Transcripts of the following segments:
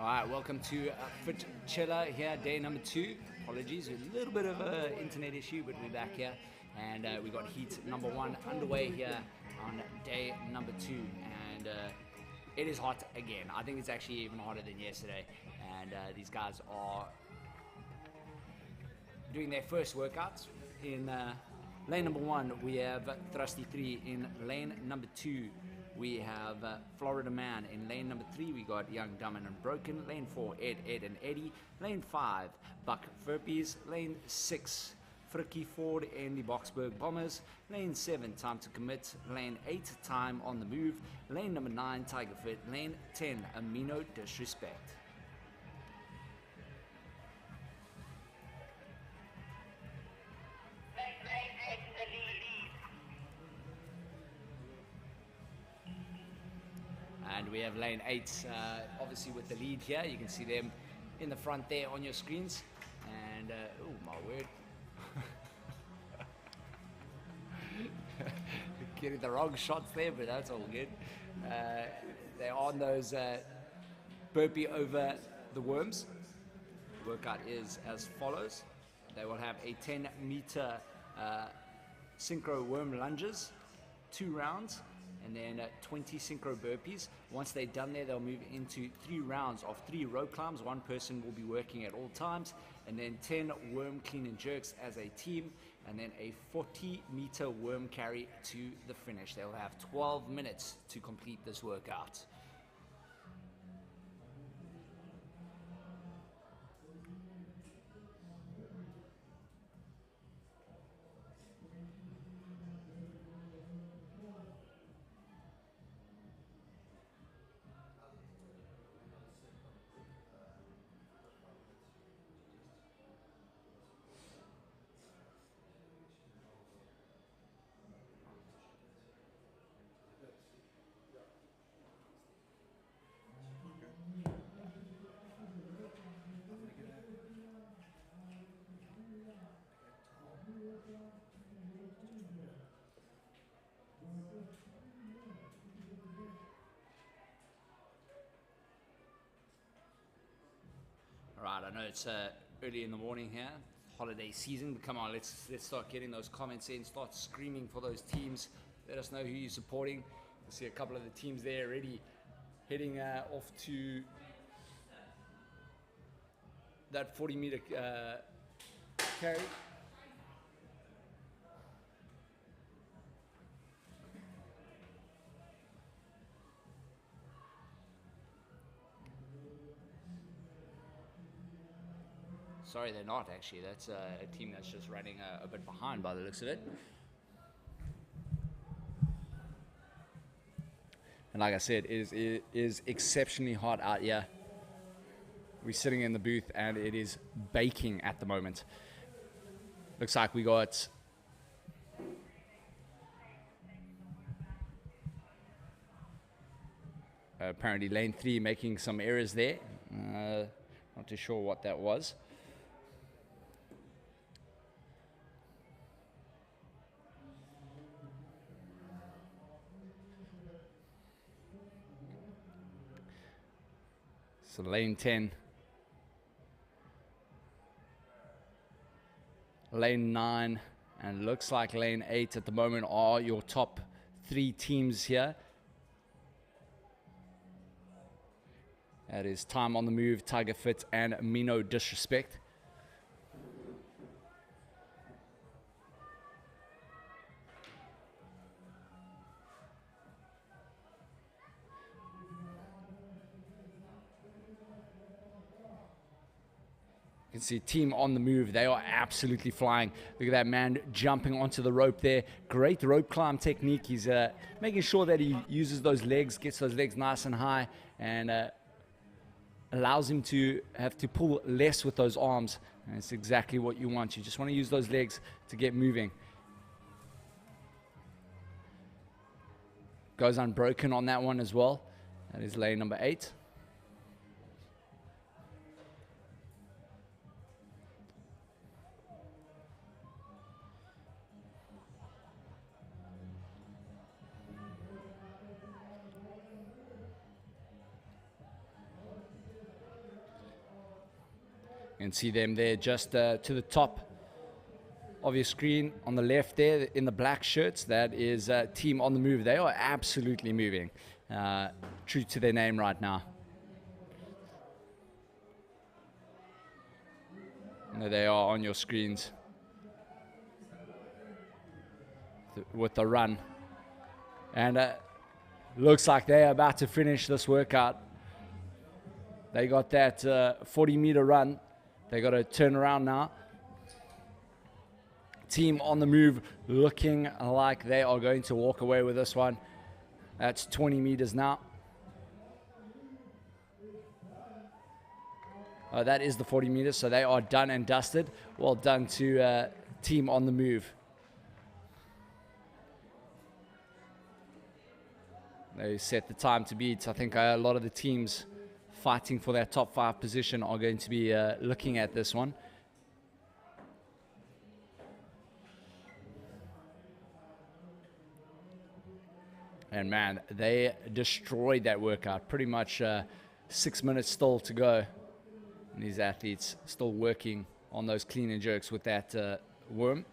All right, welcome to Fitchella here, day number 2. Apologies, a little bit of an internet issue, but we're back here. And we got heat number 1 underway here on day number 2. And it is hot again. I think it's actually even hotter than yesterday. And these guys are doing their first workouts. In lane number 1, we have Thrusty 3. In lane number 2, we have Florida Man. In lane number 3, we got Young, Dumb and Broken. Lane 4, Ed and Eddie. Lane 5, Buck Furpies. Lane 6, Frikkie Ford and the Boksburg Bombers. Lane 7, Time to Commit. Lane 8, Time on the Move. Lane number 9, Tiger Fit. Lane 10, Amino Disrespect. And we have lane 8, obviously with the lead here. You can see them in the front there on your screens. And, oh my word. Getting the wrong shots there, but that's all good. They're on those burpee over the worms. The workout is as follows. They will have a 10-meter synchro worm lunges, 2 rounds, and then 20 synchro burpees. Once they're done there, they'll move into 3 rounds of 3 rope climbs. 1 person will be working at all times, and then 10 worm clean and jerks as a team, and then a 40-meter worm carry to the finish. They'll have 12 minutes to complete this workout. All right, I know it's early in the morning here, holiday season, but come on, let's start getting those comments in, start screaming for those teams. Let us know who you're supporting. I see a couple of the teams there already heading off to that 40-meter carry. Sorry, they're not actually. That's a team that's just running a bit behind by the looks of it. And like I said, it is exceptionally hot out here. We're sitting in the booth and it is baking at the moment. Looks like we got apparently lane 3 making some errors there. Not too sure what that was. So lane 10, lane 9, and looks like lane 8 at the moment are your top 3 teams here. That is Time on the Move, Tiger Fit, and Amino Disrespect. You can see Team on the Move. They are absolutely flying. Look at that man jumping onto the rope there. Great rope climb technique. He's making sure that he uses those legs, gets those legs nice and high, and allows him to have to pull less with those arms. And it's exactly what you want. You just want to use those legs to get moving. Goes unbroken on that one as well. That is lane number 8. You can see them there just to the top of your screen on the left there in the black shirts. That is Team on the Move. They are absolutely moving. True to their name right now. And there they are on your screens with the run. And looks like they are about to finish this workout. They got that 40-meter run. They got to turn around now. Team on the Move looking like they are going to walk away with this one. That's 20 meters now. That is the 40 meters, so they are done and dusted. Well done to Team on the Move. They set the time to beat. I think a lot of the teams fighting for that top 5 position are going to be looking at this one. And man, they destroyed that workout. Pretty much 6 minutes still to go. And these athletes still working on those clean and jerks with that worm.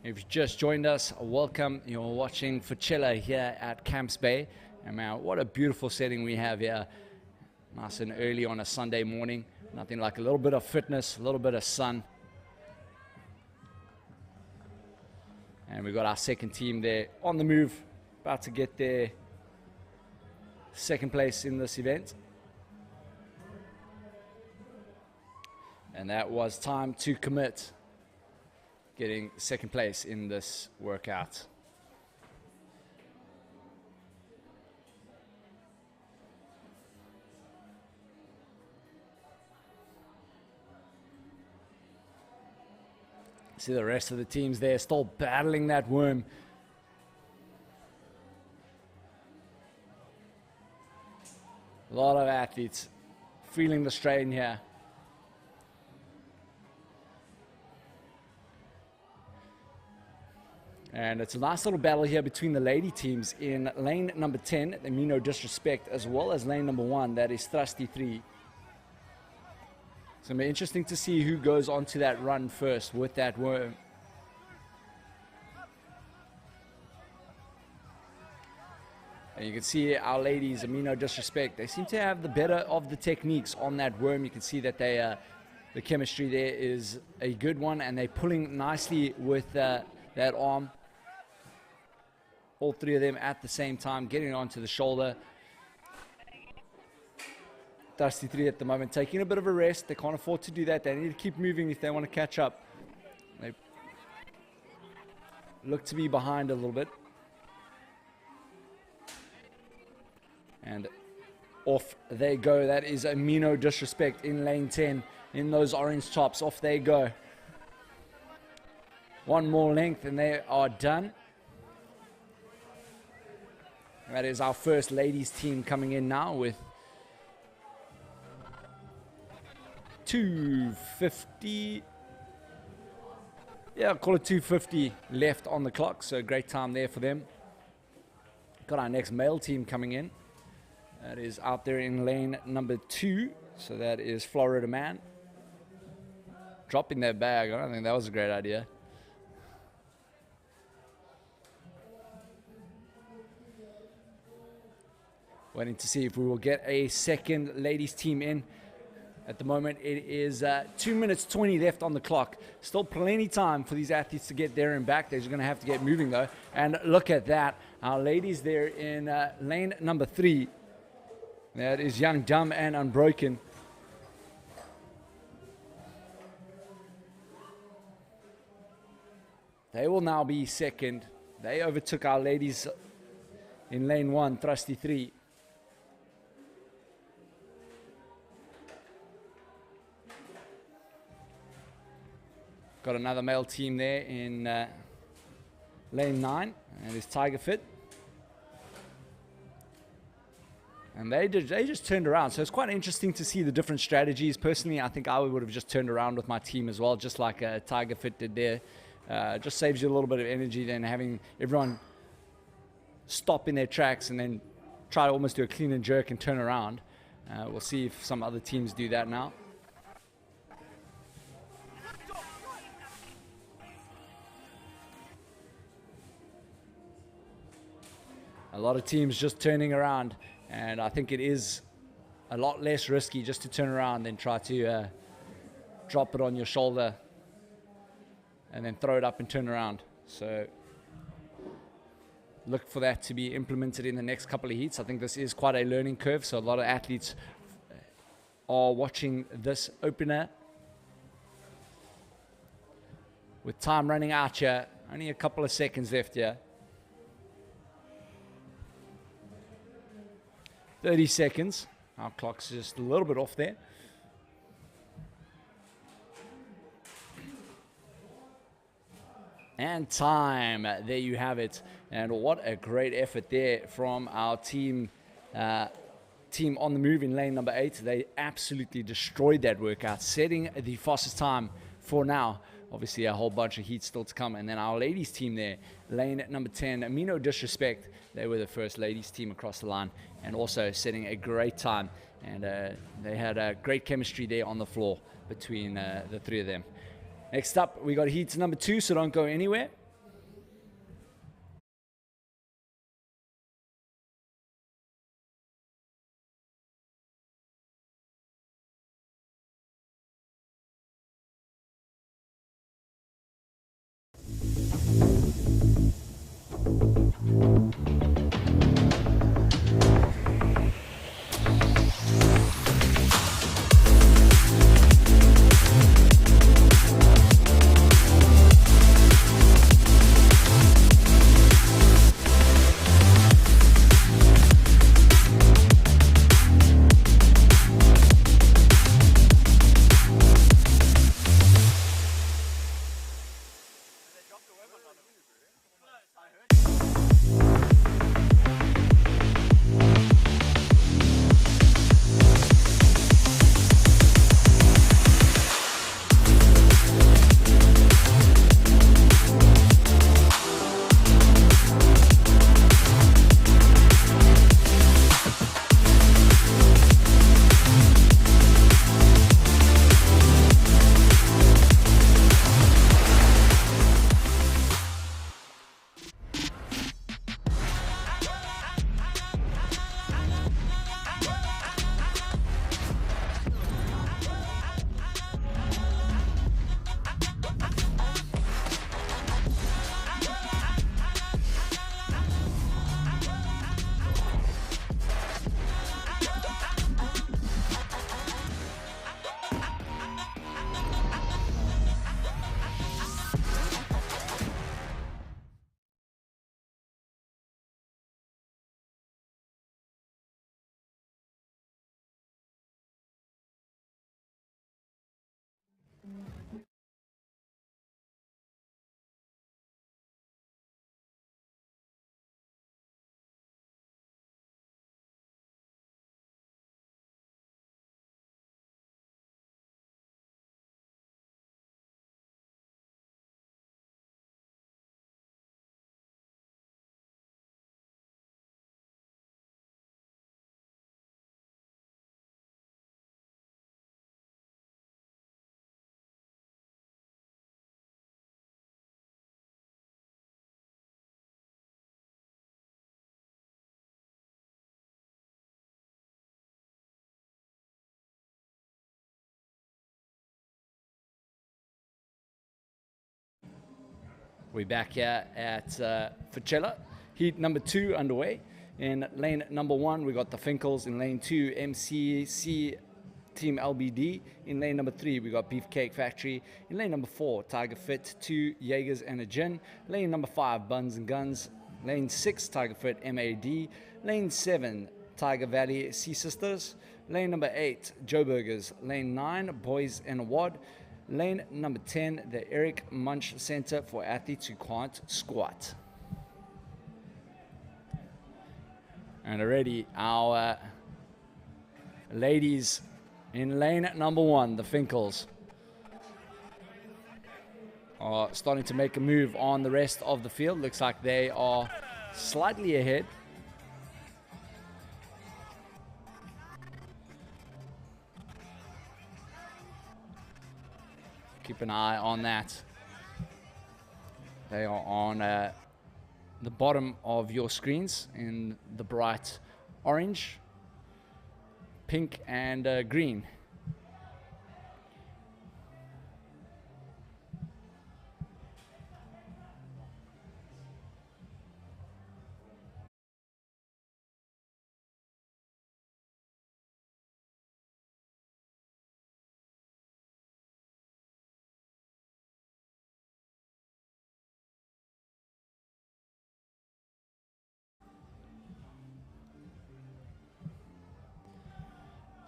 If you just joined us, welcome. You're watching Fitchella here at Camps Bay. And man, what a beautiful setting we have here. Nice and early on a Sunday morning. Nothing like a little bit of fitness, a little bit of sun. And we've got our second team there on the move, about to get their second place in this event. And that was Time to Commit, getting second place in this workout. See the rest of the teams there still battling that worm. A lot of athletes feeling the strain here. And it's a nice little battle here between the lady teams in lane number 10, the Mean No Disrespect, as well as lane number 1, that is Thrusty 3. It's going to be interesting to see who goes onto that run first with that worm. And you can see our ladies, Mean No Disrespect, they seem to have the better of the techniques on that worm. You can see that they, the chemistry there is a good one, and they're pulling nicely with that arm. All three of them at the same time, getting onto the shoulder. Dusty 3 at the moment taking a bit of a rest. They can't afford to do that. They need to keep moving if they want to catch up. They look to be behind a little bit. And off they go. That is a Mean No Disrespect in lane 10 in those orange tops. Off they go. One more length and they are done. That is our first ladies team coming in now with 2:50. Yeah, I'll call it 2:50 left on the clock. So great time there for them. Got our next male team coming in. That is out there in lane number 2. So that is Florida Man. Dropping that bag. I don't think that was a great idea. Waiting to see if we will get a second ladies team in. At the moment, it is 2 minutes 20 left on the clock. Still plenty time for these athletes to get there and back. They're just going to have to get moving, though. And look at that. Our ladies there in lane number 3. That is Young, Dumb, and Unbroken. They will now be second. They overtook our ladies in lane 1, Thrusty 3. Got another male team there in lane 9, and it's Tiger Fit. And they just turned around. So it's quite interesting to see the different strategies. Personally, I think I would have just turned around with my team as well, just like Tiger Fit did there. Just saves you a little bit of energy than having everyone stop in their tracks and then try to almost do a clean and jerk and turn around. We'll see if some other teams do that now. A lot of teams just turning around, and I think it is a lot less risky just to turn around than try to drop it on your shoulder and then throw it up and turn around. So look for that to be implemented in the next couple of heats. I think this is quite a learning curve, so a lot of athletes are watching this opener. With time running out here, only a couple of seconds left here. 30 seconds. Our clock's just a little bit off there. And time. There you have it. And what a great effort there from our team on the move in lane number 8. They absolutely destroyed that workout, setting the fastest time for now. Obviously, a whole bunch of heat still to come. And then our ladies team there, lane number 10. Me no disrespect, they were the first ladies team across the line and also setting a great time. And they had a great chemistry there on the floor between the three of them. Next up, we got heat number 2, so don't go anywhere. We're back here at Fitchella. Heat number 2 underway. In lane number 1, we got the Finkles. In lane 2, MCC Team LBD. In lane number 3, we got Beefcake Factory. In lane number 4, Tiger Fit, 2 Jaegers and a Gin. Lane number 5, Buns and Guns. Lane 6, Tiger Fit MAD. Lane 7, Tiger Valley Sea Sisters. Lane number 8, Joe Burgers. Lane 9, Boys and a Wad. Lane number 10, the Eric Munch Center for Athletes Who Can't Squat. And already our Ladies in lane number 1, the Finkles are starting to make a move on the rest of the field. Looks like they are slightly ahead. Keep an eye on that. They are on the bottom of your screens in the bright orange, pink, and green.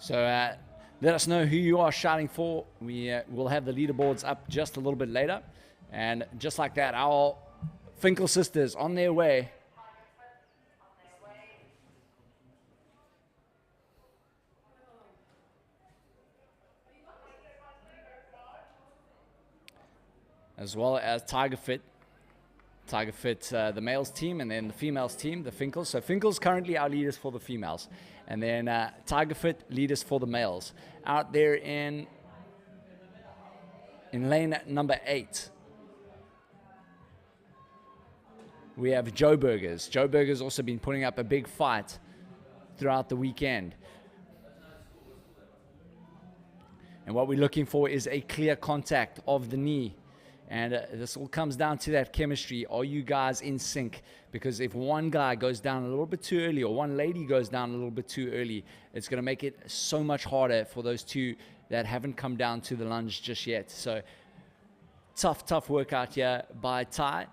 So let us know who you are shouting for. We will have the leaderboards up just a little bit later. And just like that, our Finkel sisters on their way. As well as Tiger Fit, the males team, and then the females team, the Finkles. So Finkles currently our leaders for the females. And then Tiger Fit leaders for the males. Out there in lane number 8, we have Joe Burgers. Joe Burgers also been putting up a big fight throughout the weekend. And what we're looking for is a clear contact of the knee. And this all comes down to that chemistry. Are you guys in sync? Because if one guy goes down a little bit too early, or one lady goes down a little bit too early, it's going to make it so much harder for those two that haven't come down to the lunge just yet. So tough workout here by Ty.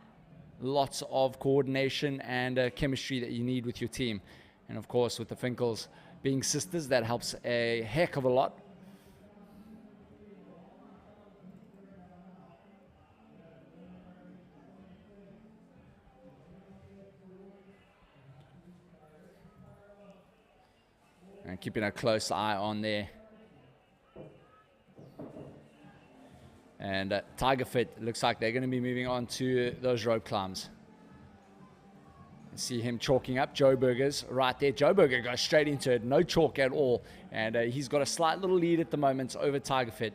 Lots of coordination and chemistry that you need with your team. And of course, with the Finkles being sisters, that helps a heck of a lot. And keeping a close eye on there. And Tiger Fit looks like they're going to be moving on to those rope climbs. See him chalking up. Joe Burgers right there. Joe Burger goes straight into it. No chalk at all. And he's got a slight little lead at the moment over Tiger Fit.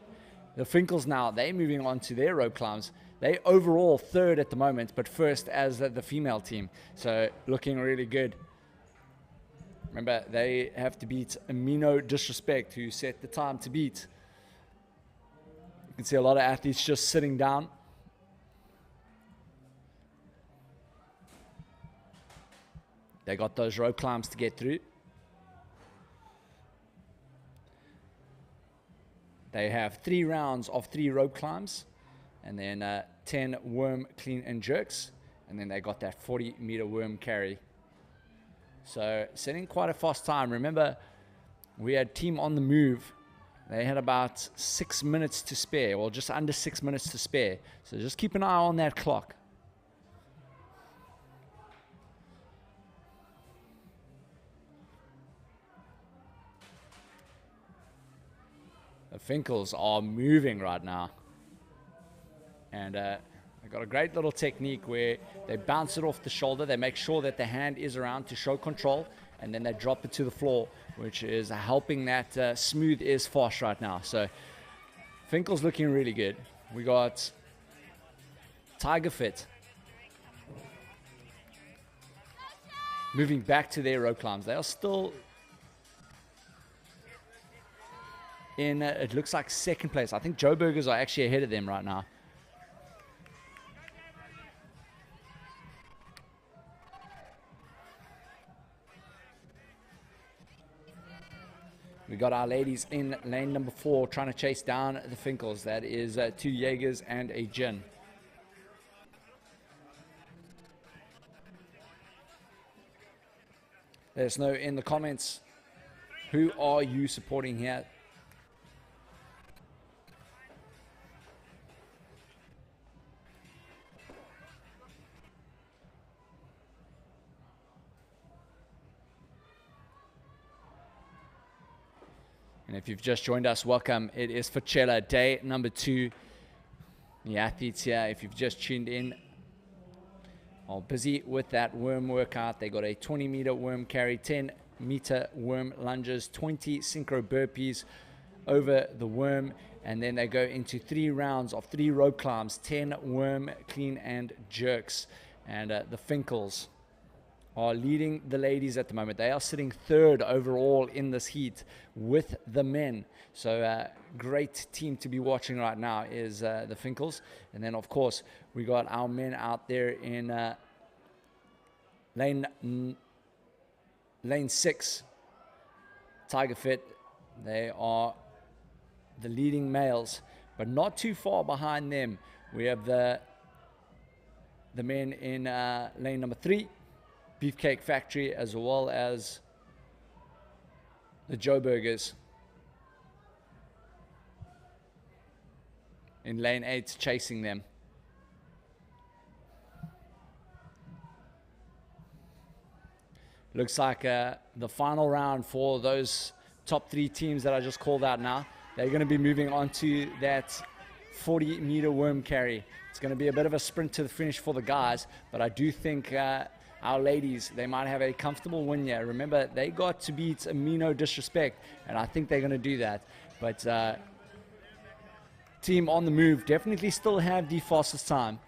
The Finkles now, they're moving on to their rope climbs. They overall third at the moment, but first as the female team. So looking really good. Remember, they have to beat Amino Disrespect, who set the time to beat. You can see a lot of athletes just sitting down. They got those rope climbs to get through. They have 3 rounds of 3 rope climbs, and then 10 worm clean and jerks, and then they got that 40-meter worm carry. So setting quite a fast time. Remember, we had team on the move. They had about 6 minutes to spare, or just under 6 minutes to spare. So just keep an eye on that clock. The Finkles are moving right now. And they've got a great little technique where they bounce it off the shoulder. They make sure that the hand is around to show control. And then they drop it to the floor, which is helping that smooth is fast right now. So Finkles looking really good. We got Tiger Fit moving back to their rope climbs. They are still in, it looks like second place. I think Joe Burgers are actually ahead of them right now. We got our ladies in lane number 4 trying to chase down the Finkles. That is 2 Jaegers and a gin. Let us know in the comments, who are you supporting here? And if you've just joined us, welcome. It is Fitchella, day number 2. The athletes here, if you've just tuned in, are busy with that worm workout. They got a 20-meter worm carry, 10-meter worm lunges, 20 synchro burpees over the worm, and then they go into 3 rounds of 3 rope climbs, 10 worm clean and jerks. And the Finkles are leading the ladies at the moment. They are sitting 3rd overall in this heat with the men. So great team to be watching right now is the Finkles. And then, of course, we got our men out there in lane 6, Tiger Fit. They are the leading males, but not too far behind them. We have the men in lane number 3, Beefcake Factory, as well as the Joe Burgers in lane 8, chasing them. Looks like the final round for those top 3 teams that I just called out now. They're going to be moving on to that 40-meter worm carry. It's going to be a bit of a sprint to the finish for the guys, but I do think our ladies, they might have a comfortable win here. Remember, they got to beat Amino Disrespect, and I think they're going to do that. But team on the move definitely still have the fastest time.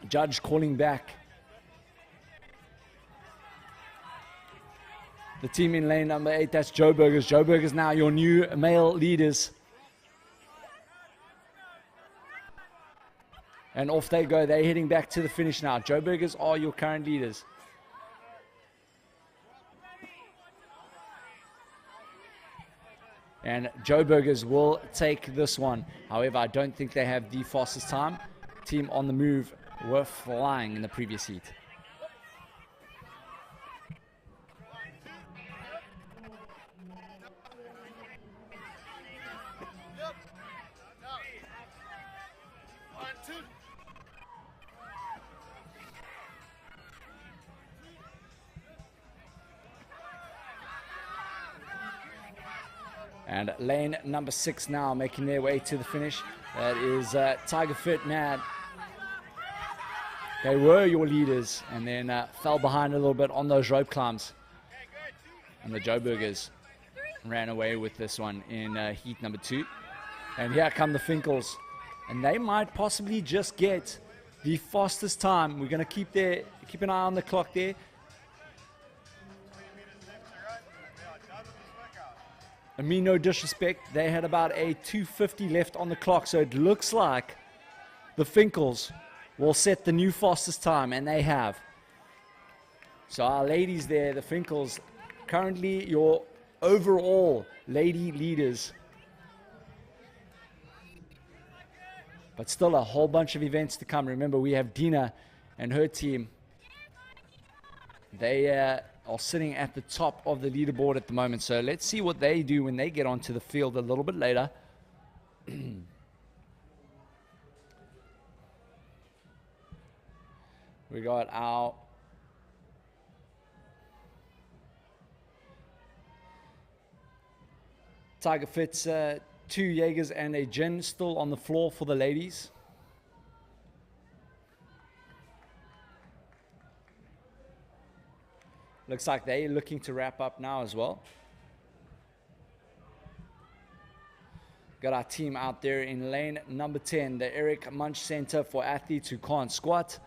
Judge calling back. The team in lane number 8, that's Joe Burgers. Joe Burgers now your new male leaders. And off they go. They're heading back to the finish now. Joe Burgers are your current leaders. And Joe Burgers will take this one. However, I don't think they have the fastest time. Team on the move were flying in the previous heat. And lane number 6 now making their way to the finish. That is Tiger Fit Mad. They were your leaders and then fell behind a little bit on those rope climbs. And the Joe Burgers ran away with this one in heat number 2. And here come the Finkles. And they might possibly just get the fastest time. We're going to keep an eye on the clock there. Amino Disrespect, they had about a 2:50 left on the clock, so it looks like the Finkles will set the new fastest time, and they have. So our ladies there, the Finkles, currently your overall lady leaders. But still a whole bunch of events to come. Remember, we have Dina and her team. They are sitting at the top of the leaderboard at the moment. So let's see what they do when they get onto the field a little bit later. We got our Tiger Fits, 2 Jaegers and a gin still on the floor for the ladies. Looks like they're looking to wrap up now as well. Got our team out there in lane number 10, the Eric Munch Center for athletes who can't squat.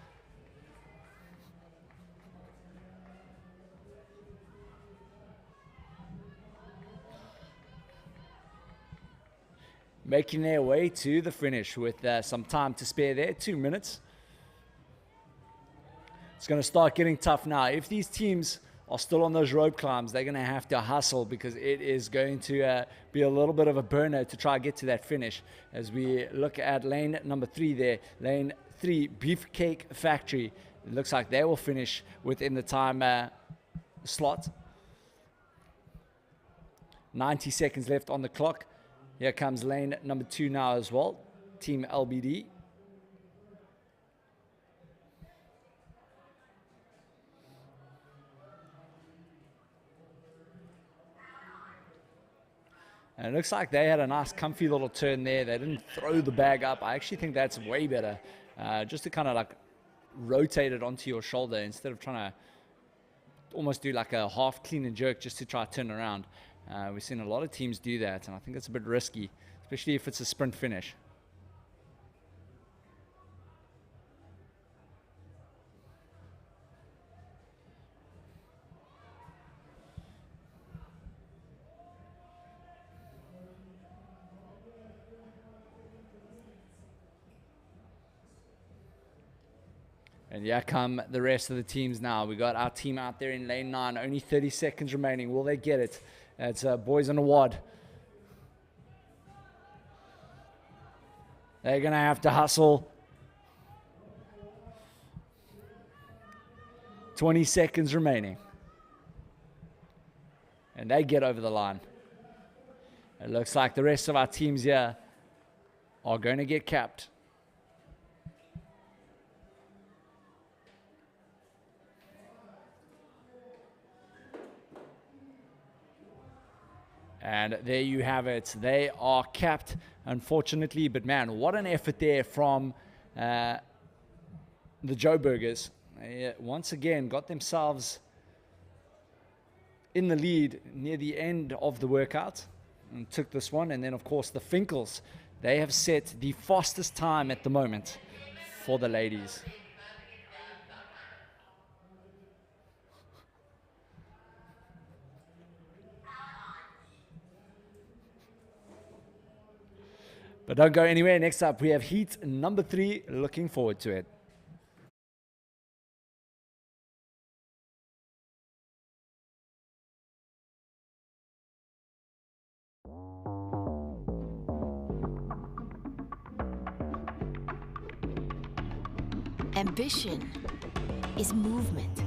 Making their way to the finish with some time to spare there, 2 minutes. It's going to start getting tough now. If these teams are still on those rope climbs, they're going to have to hustle because it is going to be a little bit of a burner to try to get to that finish. As we look at lane number 3 there, lane 3, Beefcake Factory. It looks like they will finish within the time slot. 90 seconds left on the clock. Here comes lane number 2 now as well, Team LBD. And it looks like they had a nice comfy little turn there. They didn't throw the bag up. I actually think that's way better. Just to kind of like rotate it onto your shoulder instead of trying to almost do like a half clean and jerk just to try to turn around. We've seen a lot of teams do that, and I think it's a bit risky, especially if it's a sprint finish. And yeah, come the rest of the teams now. We got our team out there in lane 9. Only 30 seconds remaining. Will they get it? It's boys on a wad. They're going to have to hustle. 20 seconds remaining. And they get over the line. It looks like the rest of our teams here are going to get capped. And there you have it. They are capped, unfortunately. But man, what an effort there from the Joburgers. They once again got themselves in the lead near the end of the workout and took this one. And then, of course, the Finkles. They have set the fastest time at the moment for the ladies. But don't go anywhere. Next up, we have heat number 3. Looking forward to it. Ambition is movement.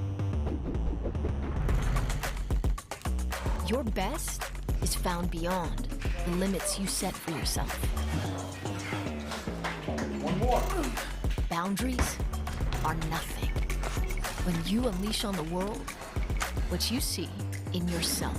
Your best is found beyond the limits you set for yourself. One more. Boundaries are nothing when you unleash on the world what you see in yourself.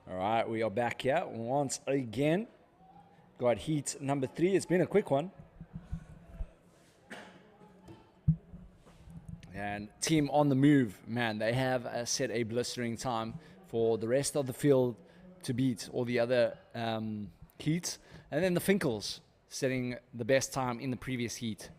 All right, we are back here once again. Got heat number 3. It's been a quick one. And team on the move, man, they have set a blistering time for the rest of the field to beat all the other heats. And then the Finkles setting the best time in the previous heat.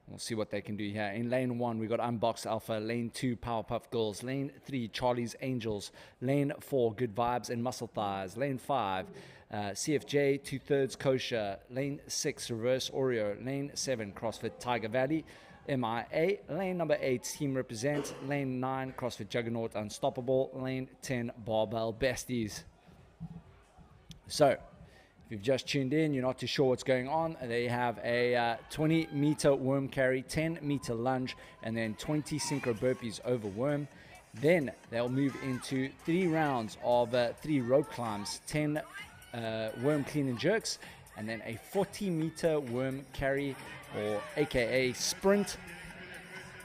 We'll see what they can do here. In lane 1, we got Unbox Alpha. Lane 2, Powerpuff Girls. Lane 3, Charlie's Angels. Lane 4, Good Vibes and Muscle Thighs. Lane 5, CFJ, 2/3 Kosher. Lane 6, Reverse Oreo. Lane 7, CrossFit Tiger Valley. MIA. Lane number 8, Team Represent. Lane 9, CrossFit Juggernaut Unstoppable. Lane 10, Barbell Besties. So, if you've just tuned in, you're not too sure what's going on, they have a 20-meter worm carry, 10-meter lunge, and then 20 synchro burpees over worm. Then they'll move into 3 rounds of 3 rope climbs, 10 worm clean and jerks, and then a 40-meter worm carry, or aka sprint.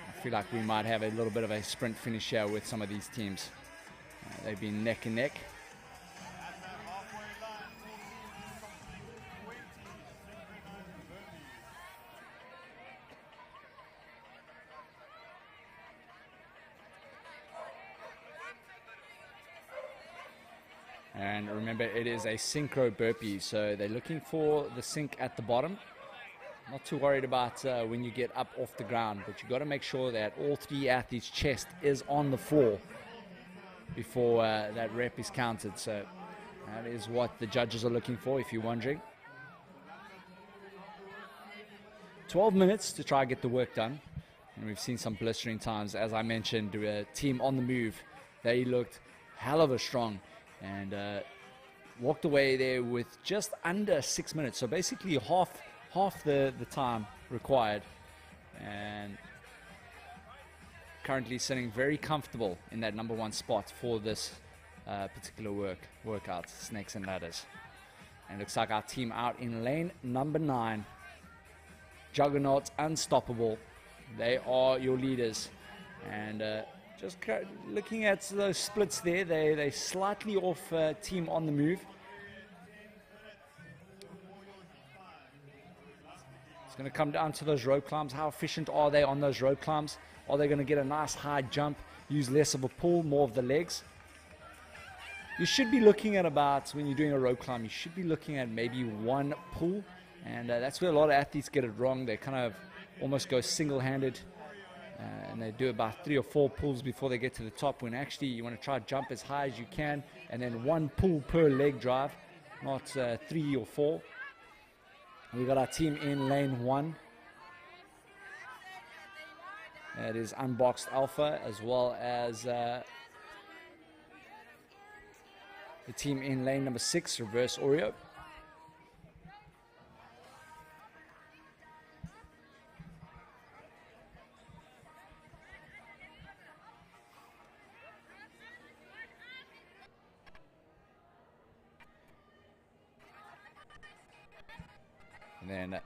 I feel like we might have a little bit of a sprint finish here with some of these teams. They've been neck and neck. And remember, it is a synchro burpee, so they're looking for the sync at the bottom. Not too worried about when you get up off the ground, but you've got to make sure that all 3 athletes' chest is on the floor before that rep is counted. So that is what the judges are looking for, if you're wondering. 12 minutes to try and get the work done. And we've seen some blistering times. As I mentioned, a team on the move, they looked hell of a strong. And walked away there with just under 6 minutes. So basically half the time required. And currently sitting very comfortable in that number 1 spot for this particular workout, snakes and ladders. And it looks like our team out in lane number 9, Juggernauts Unstoppable. They are your leaders. And just looking at those splits there, they slightly off team on the move. It's going to come down to those rope climbs. How efficient are they on those rope climbs? Are they going to get a nice high jump, use less of a pull, more of the legs? You should be looking at about, when you're doing a rope climb, you should be looking at maybe 1 pull. And that's where a lot of athletes get it wrong. They kind of almost go single-handed. And they do about 3 or 4 pulls before they get to the top, when actually you want to try to jump as high as you can, and then 1 pull per leg drive, not 3 or 4. We've got our team in lane 1. That is Unboxed Alpha, as well as the team in lane number 6, Reverse Oreo. And then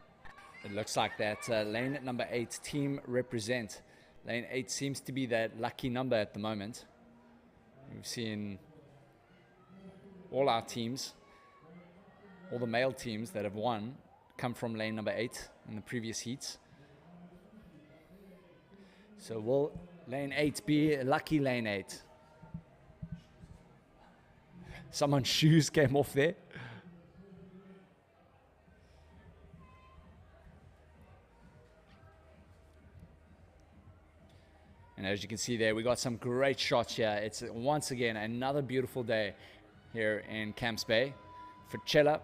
it looks like that lane number 8, Team Represent. Lane 8 seems to be that lucky number at the moment. We've seen all our teams, all the male teams that have won, come from lane number 8 in the previous heats. So will lane 8 be a lucky lane 8? Someone's shoes came off there. And as you can see there, we got some great shots here. It's once again another beautiful day here in Camps Bay, Fitchella.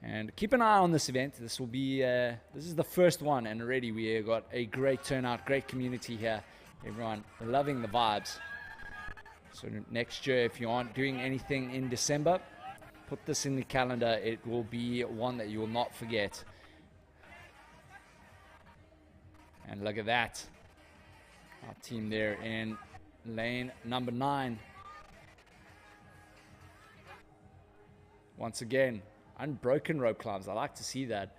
And keep an eye on this event. This will be, this is the first one, and already we got a great turnout, great community here. Everyone loving the vibes. So next year, if you aren't doing anything in December, put this in the calendar. It will be one that you will not forget. And look at that. Our team there in lane number 9. Once again, unbroken rope climbs. I like to see that.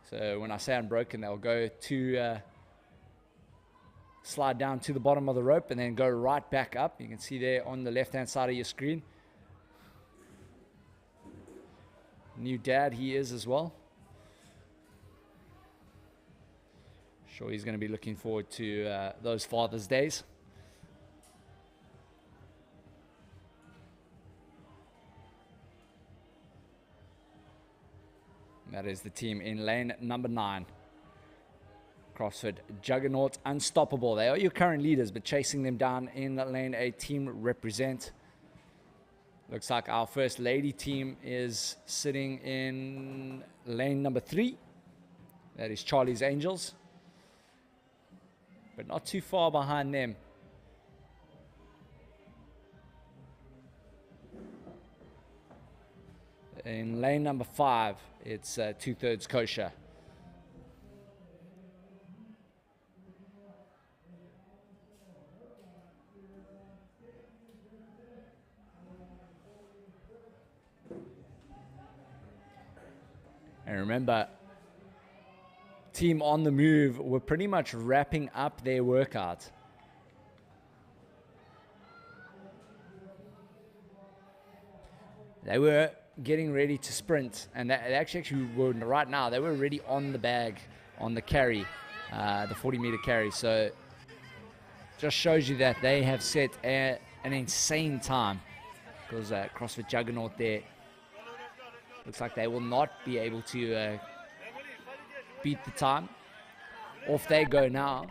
So when I say unbroken, they'll go to slide down to the bottom of the rope and then go right back up. You can see there on the left-hand side of your screen. New dad he is as well. Sure, he's going to be looking forward to those Father's Days. And that is the team in lane number 9. CrossFit Juggernaut Unstoppable. They are your current leaders, but chasing them down in lane 8, Team Represent. Looks like our first lady team is sitting in lane number 3. That is Charlie's Angels. but not too far behind them. In lane number 5, it's 2/3 kosher. And remember, Team On The Move were pretty much wrapping up their workout. They were getting ready to sprint, and they actually were, right now, they were already on the bag, on the carry, the 40-meter carry. So just shows you that they have set an insane time, because CrossFit Juggernaut there looks like they will not be able to beat the time. Off they go now.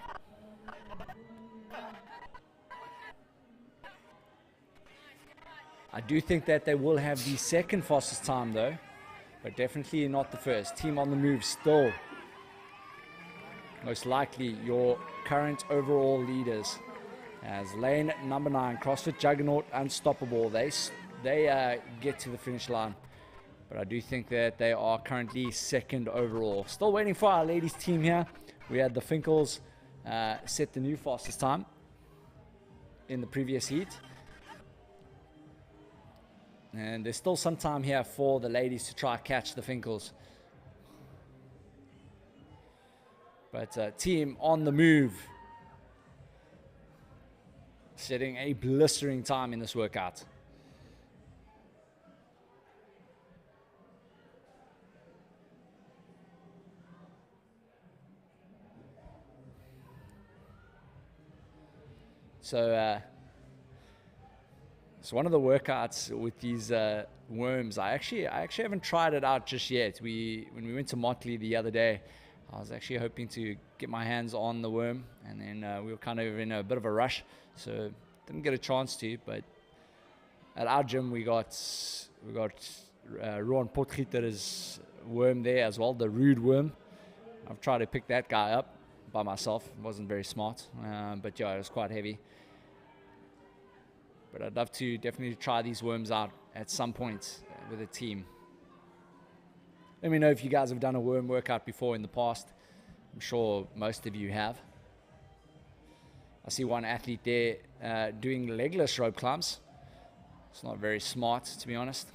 I do think that they will have the second fastest time though, but definitely not the first. Team On The Move still most likely your current overall leaders. As lane number 9, CrossFit Juggernaut Unstoppable, they get to the finish line. But I do think that they are currently second overall. Still waiting for our ladies team here. We had the Finkles set the new fastest time in the previous heat. And there's still some time here for the ladies to try catch the Finkles. But Team On The Move setting a blistering time in this workout. So it's one of the workouts with these worms. I actually haven't tried it out just yet. When we went to Motley the other day, I was actually hoping to get my hands on the worm, and then we were kind of in a bit of a rush, so didn't get a chance to. But at our gym, we got Rowan Potgieter's worm there as well, the rude worm. I've tried to pick that guy up by myself. It wasn't very smart, but yeah, it was quite heavy. But I'd love to definitely try these worms out at some point with a team. Let me know if you guys have done a worm workout before in the past. I'm sure most of you have. I see one athlete there doing legless rope climbs. It's not very smart, to be honest.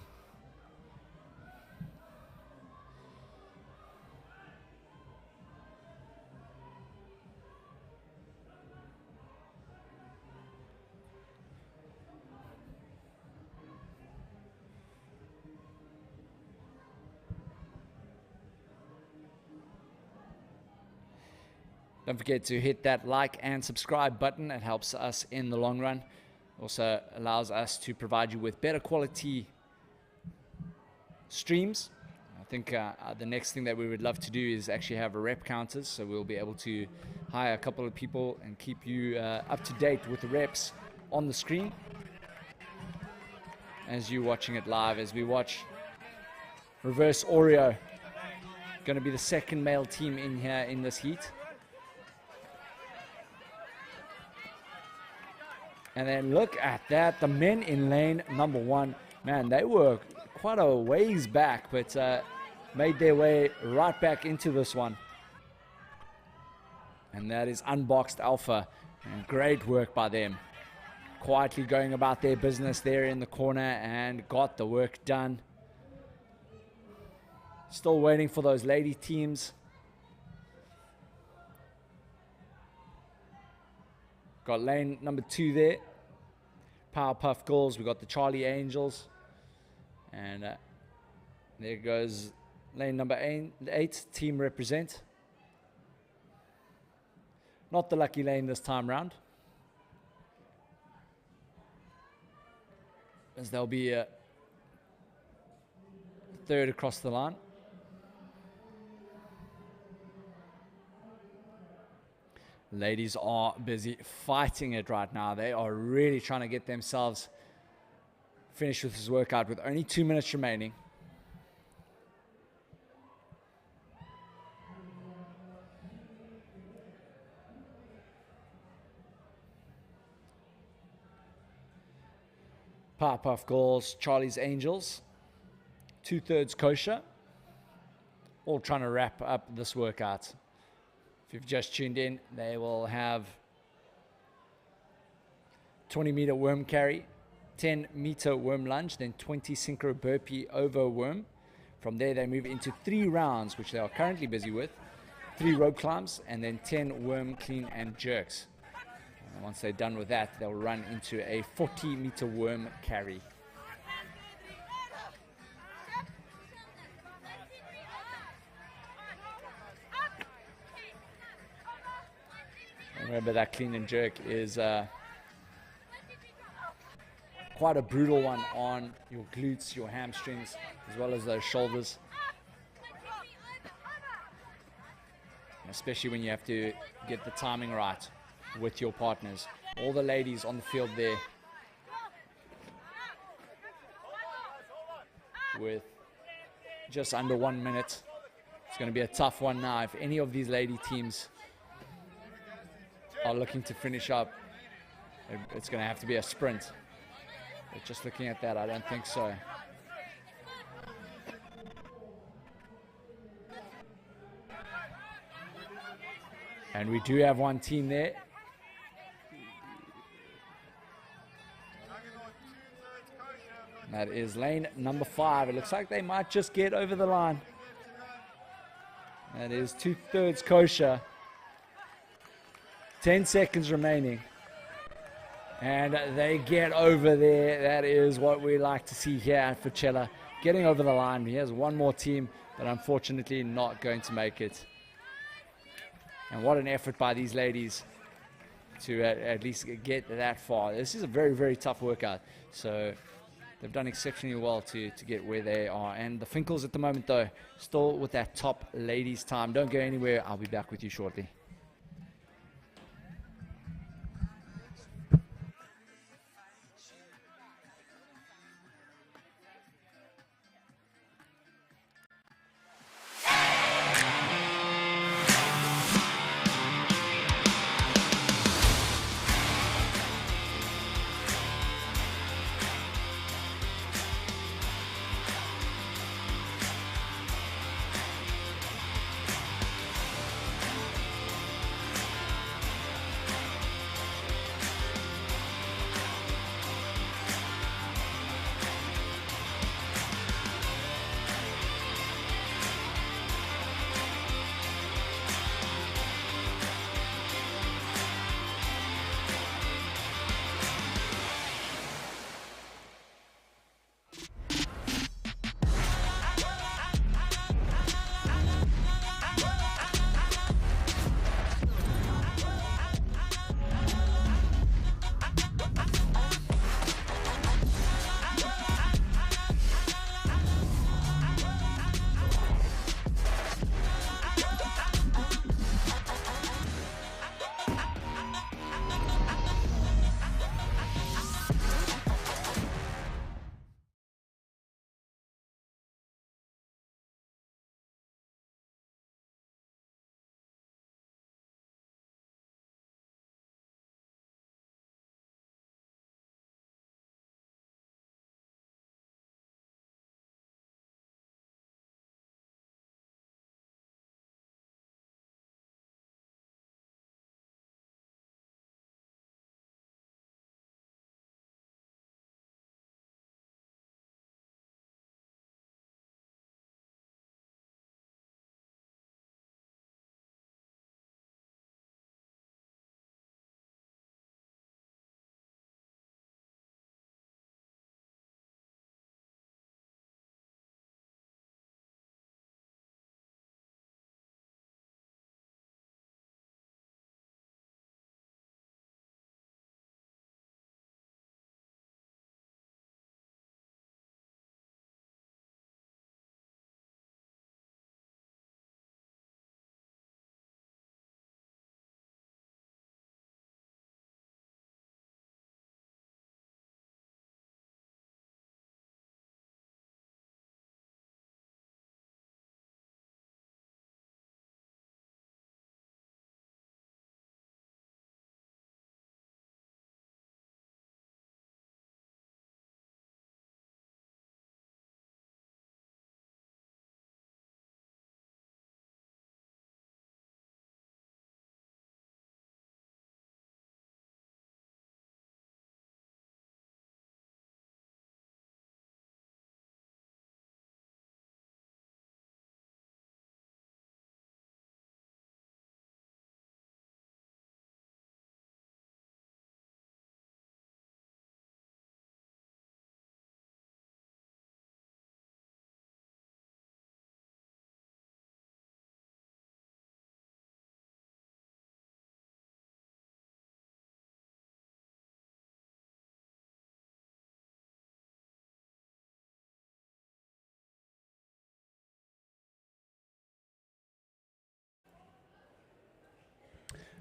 Don't forget to hit that like and subscribe button. It helps us in the long run. Also allows us to provide you with better quality streams. I think the next thing that we would love to do is actually have a rep counters, so we'll be able to hire a couple of people and keep you up to date with the reps on the screen as you're watching it live. As we watch Reverse Oreo, going to be the second male team in here in this heat. And then look at that, the men in lane number 1, man, they were quite a ways back, but made their way right back into this one. And that is Unboxed Alpha, and great work by them. Quietly going about their business there in the corner and got the work done. Still waiting for those lady teams. Got lane number 2 there. Powerpuff Girls. We got the Charlie Angels. And there goes lane number 8. Team Represent. Not the lucky lane this time round, as there'll be a third across the line. Ladies are busy fighting it right now. They are really trying to get themselves finished with this workout with only 2 minutes remaining. Powerpuff Girls, Charlie's Angels, 2/3 kosher, all trying to wrap up this workout. If you've just tuned in, they will have 20-meter worm carry, 10-meter worm lunge, then 20 synchro burpee over worm. From there, they move into 3 rounds, which they are currently busy with, 3 rope climbs, and then 10 worm clean and jerks. And once they're done with that, they'll run into a 40-meter worm carry. Remember, that clean and jerk is quite a brutal one on your glutes, your hamstrings, as well as those shoulders. Especially when you have to get the timing right with your partners. All the ladies on the field there with just under 1 minute. It's going to be a tough one now. If any of these lady teams are looking to finish up, it's going to have to be a sprint. But just looking at that, I don't think so. And we do have one team there. That is lane number 5. It looks like they might just get over the line. That is 2/3 kosher. 10 seconds remaining. And they get over there. That is what we like to see here at Fitchella. Getting over the line. He has one more team, but unfortunately not going to make it. And what an effort by these ladies to at least get that far. This is a very, very tough workout. So they've done exceptionally well to get where they are. And the Finkles at the moment, though, still with that top ladies time. Don't go anywhere. I'll be back with you shortly.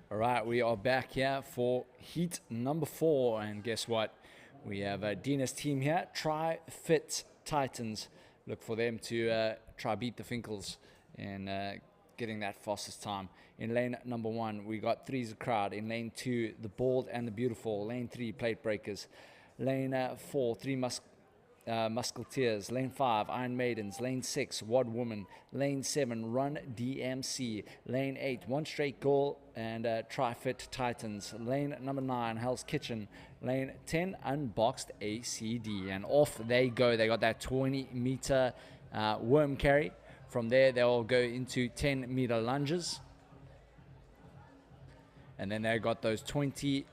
All right, we are back here for heat number 4, and guess what? We have Dina's team here, Try Fit Titans. Look for them to try beat the Finkles and getting that fastest time. In lane number 1, we got Three's a Crowd. In lane 2, the Bald and the Beautiful. Lane 3, Plate Breakers. Lane 4, Three Musketeers. Lane 5, Iron Maidens. Lane 6, Wad Woman. Lane 7, Run DMC. Lane 8, One Straight Girl and Tri-Fit Titans. Lane number 9, Hell's Kitchen. Lane 10, Unboxed ACD. And off they go. They got that 20-meter worm carry. From there, they'll go into 10-meter lunges. And then they got those 20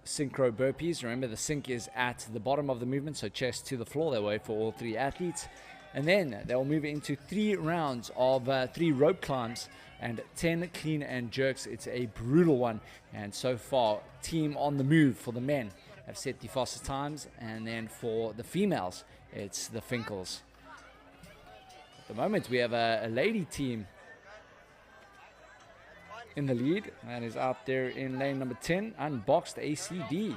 synchro burpees. Remember, the sync is at the bottom of the movement, so chest to the floor. They'll wait for all 3 athletes. And then they'll move into 3 rounds of 3 rope climbs and 10 clean and jerks. It's a brutal one. And so far, Team on the Move for the men have set the fastest times. And then for the females, it's the Finkles. At the moment, we have a lady team in the lead, and is out there in lane number 10, Unboxed ACD.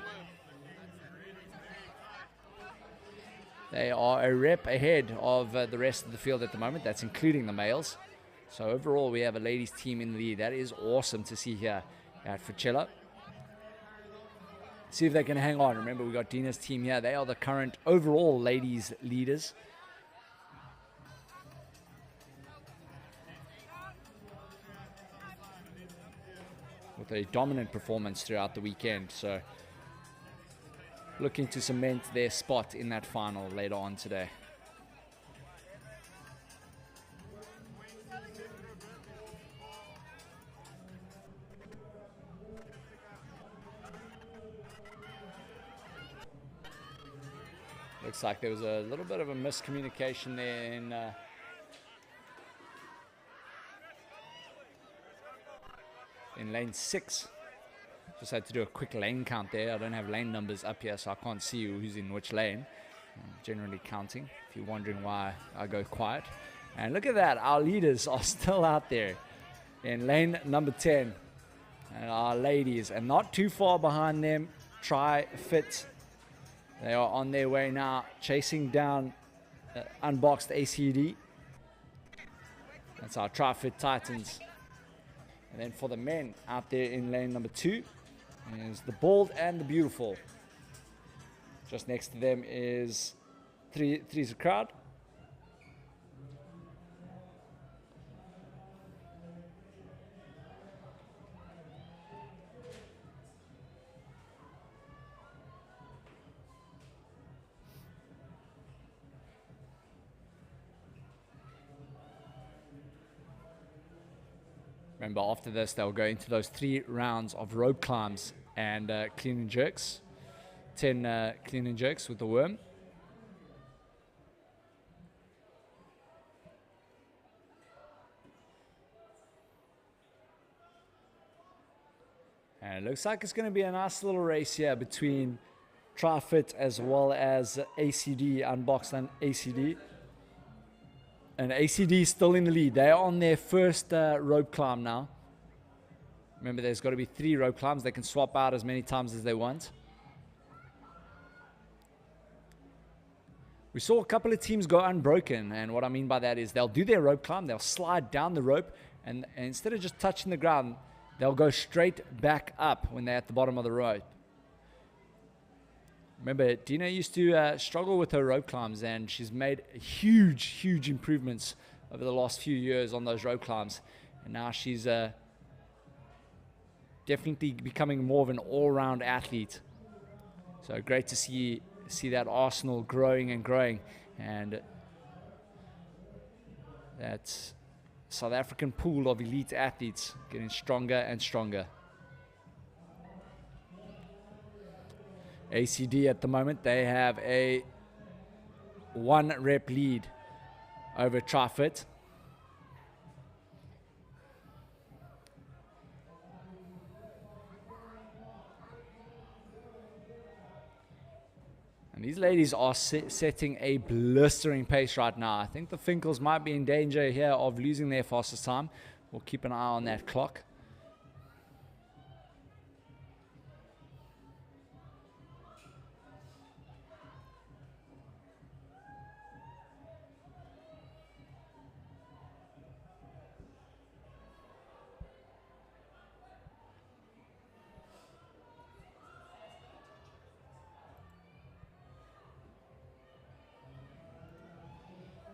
They are a rep ahead of the rest of the field at the moment. That's including the males. So overall, we have a ladies team in the lead. That is awesome to see here at Fitchella. See if they can hang on. Remember, we got Dina's team here. They are the current overall ladies leaders. With a dominant performance throughout the weekend, so looking to cement their spot in that final later on today. Looks like there was a little bit of a miscommunication there in lane 6. Just had to do a quick lane count there. I don't have lane numbers up here, so I can't see who's in which lane. I'm generally counting, if you're wondering why I go quiet. And look at that, our leaders are still out there in lane number 10. And our ladies, and not too far behind them, Try Fit. They are on their way now, chasing down Unboxed ACD. That's our Try Fit Titans. And then for the men out there in lane number 2 is the Bald and the Beautiful. Just next to them is Three's a Crowd. Remember, after this, they'll go into those 3 rounds of rope climbs and clean and jerks. 10 clean and jerks with the worm. And it looks like it's going to be a nice little race here between Tri-Fit as well as ACD, Unboxed and ACD. And ACD is still in the lead. They're on their first rope climb now. Remember, there's got to be 3 rope climbs. They can swap out as many times as they want. We saw a couple of teams go unbroken. And what I mean by that is they'll do their rope climb. They'll slide down the rope. And instead of just touching the ground, they'll go straight back up when they're at the bottom of the rope. Remember, Dina used to struggle with her rope climbs, and she's made huge improvements over the last few years on those rope climbs. And now she's definitely becoming more of an all-round athlete. So great to see that arsenal growing and growing. And that South African pool of elite athletes getting stronger and stronger. ACD at the moment, they have a 1 rep lead over Tri-Fit. And these ladies are setting a blistering pace right now. I think the Finkles might be in danger here of losing their fastest time. We'll keep an eye on that clock.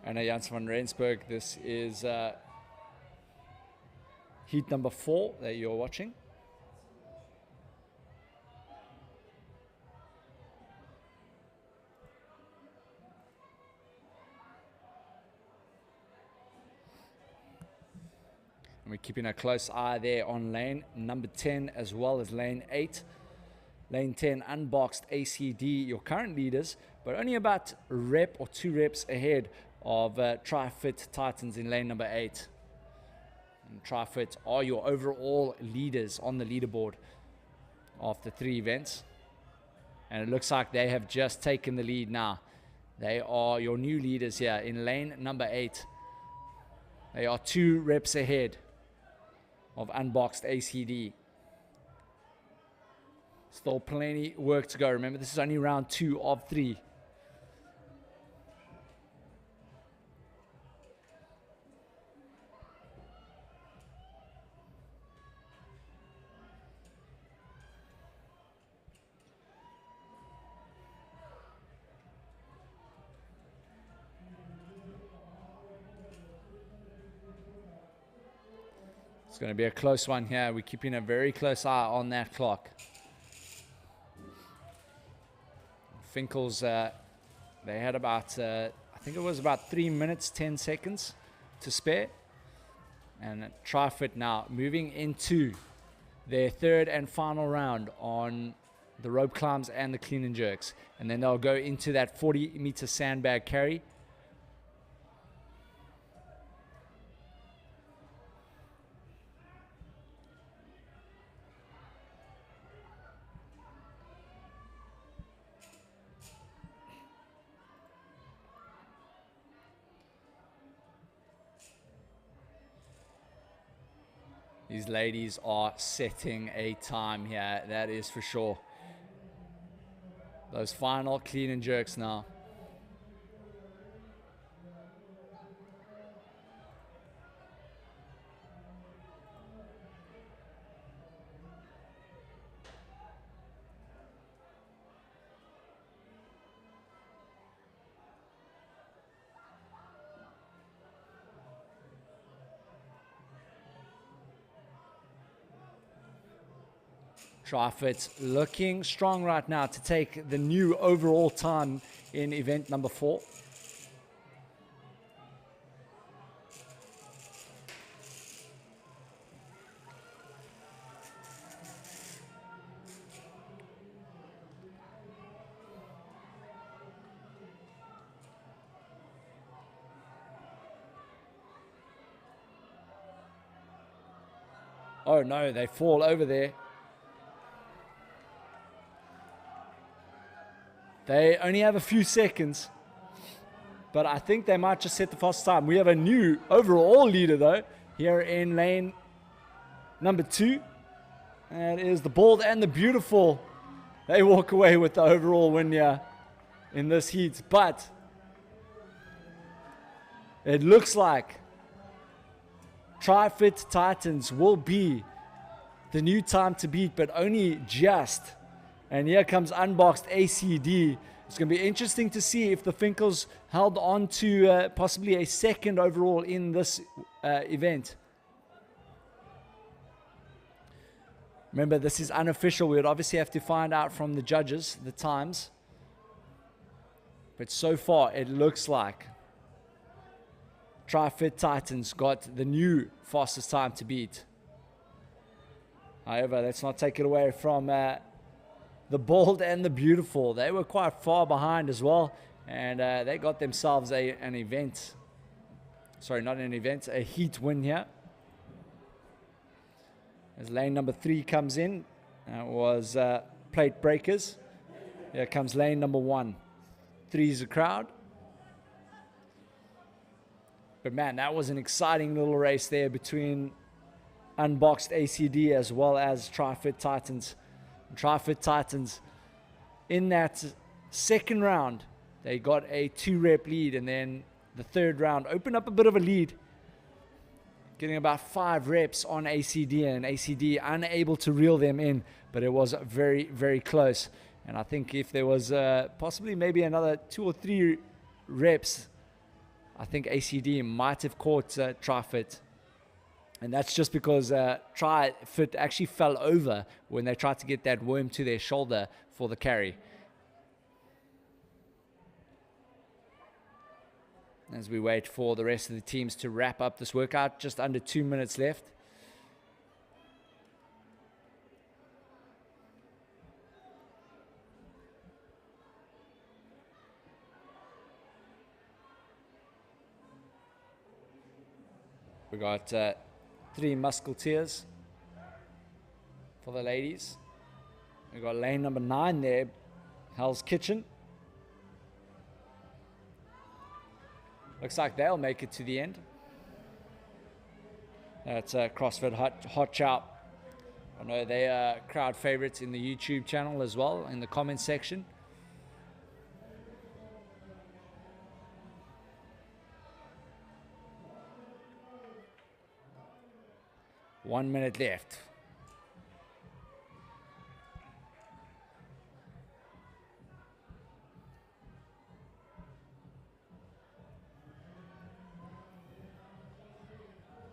And Jans van Rensburg, this is heat number 4 that you're watching. And we're keeping a close eye there on lane number 10 as well as lane 8. Lane 10, Unboxed ACD, your current leaders, but only about a rep or 2 reps ahead of Tri-Fit Titans in lane number 8. And Tri-Fit are your overall leaders on the leaderboard after 3 events. And it looks like they have just taken the lead now. They are your new leaders here in lane number 8. They are 2 reps ahead of Unboxed ACD. Still plenty work to go. Remember, this is only round 2 of 3. It's going to be a close one here. We're keeping a very close eye on that clock. Finkel's, they had about, I think it was about 3 minutes, 10 seconds to spare. And Tri-Fit now moving into their 3rd and final round on the rope climbs and the clean and jerks. And then they'll go into that 40-meter sandbag carry. These ladies are setting a time here, that is for sure. Those final clean and jerks now. Tri-Fit looking strong right now to take the new overall time in event number 4. Oh no, they fall over there. They only have a few seconds, but I think they might just set the fastest time. We have a new overall leader, though, here in lane number 2. And it is the Bold and the Beautiful. They walk away with the overall win here in this heat. But it looks like Tri-Fit Titans will be the new time to beat, but only just. And here comes Unboxed ACD. It's going to be interesting to see if the Finkels held on to possibly a 2nd overall in this event. Remember, this is unofficial. We would obviously have to find out from the judges the times. But so far, it looks like Tri-Fit Titans got the new fastest time to beat. However, let's not take it away from the Bold and the Beautiful. They were quite far behind as well, and they got themselves an event. Sorry, not an event, a heat win here. As lane number 3 comes in, was Plate Breakers. Here comes lane number 1. 3 is the crowd. But man, that was an exciting little race there between Unboxed ACD as well as Tri-Fit Titans. Tri-Fit Titans in that 2nd round, they got a 2-rep lead, and then the 3rd round opened up a bit of a lead, getting about 5 reps on ACD, and ACD unable to reel them in, but it was very, very close. And I think if there was possibly maybe another 2 or 3 reps, I think ACD might have caught TriFit. And that's just because TriFit actually fell over when they tried to get that worm to their shoulder for the carry. As we wait for the rest of the teams to wrap up this workout, just under 2 minutes left. We got 3 musketeers for the ladies. We got lane number 9 there, Hell's Kitchen. Looks like they'll make it to the end. That's CrossFit Hot Chow. I know they are crowd favorites in the YouTube channel as well, in the comments section. One minute left.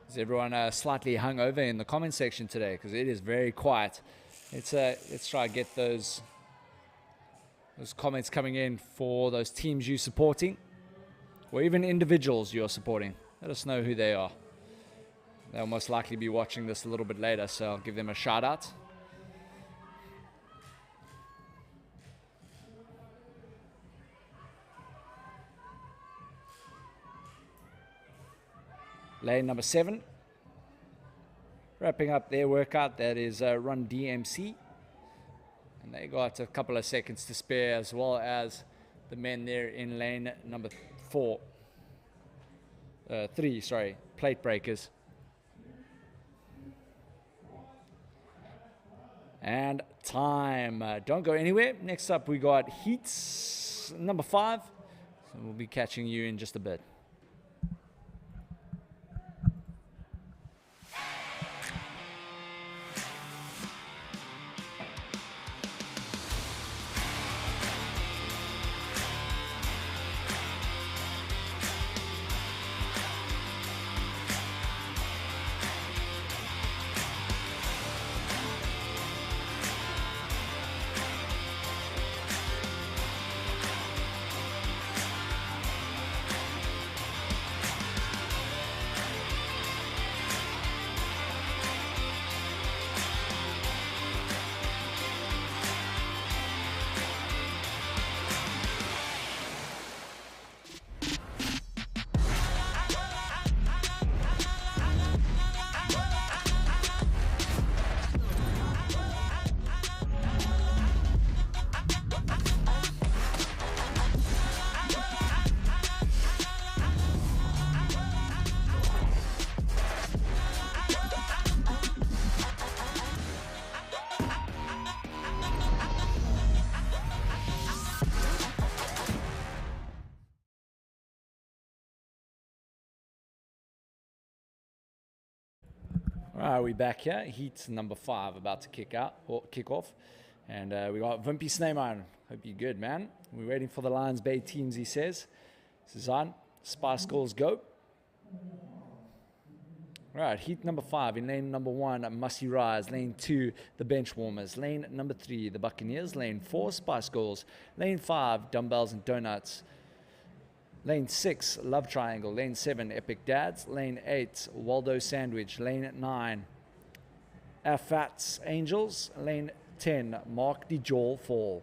Is everyone slightly hungover in the comment section today? Because it is very quiet. Let's try to get those comments coming in for those teams you're supporting, or even individuals you're supporting. Let us know who they are. They'll most likely be watching this a little bit later, so I'll give them a shout out. Lane number 7, wrapping up their workout. That is Run DMC, and they got a couple of seconds to spare, as well as the men there in lane number 3, plate breakers. And time. Don't go anywhere. Next up, we got heats number 5. So we'll be catching you in just a bit. All right, we're back here. Heat number 5 about to kick off. And we got Wimpy Sneeman. Hope you're good, man. We're waiting for the Lions Bay teams, he says. Suzanne, Spice Girls, go. All right, heat number 5. In lane number 1, Musty Rise. Lane 2, the Benchwarmers. Lane number 3, the Buccaneers. Lane 4, Spice Girls. Lane 5, Dumbbells and Donuts. Lane 6, Love Triangle. Lane 7, Epic Dads. Lane 8, Waldo Sandwich. Lane 9, Afats Angels. Lane 10, Mark de Jol Fall.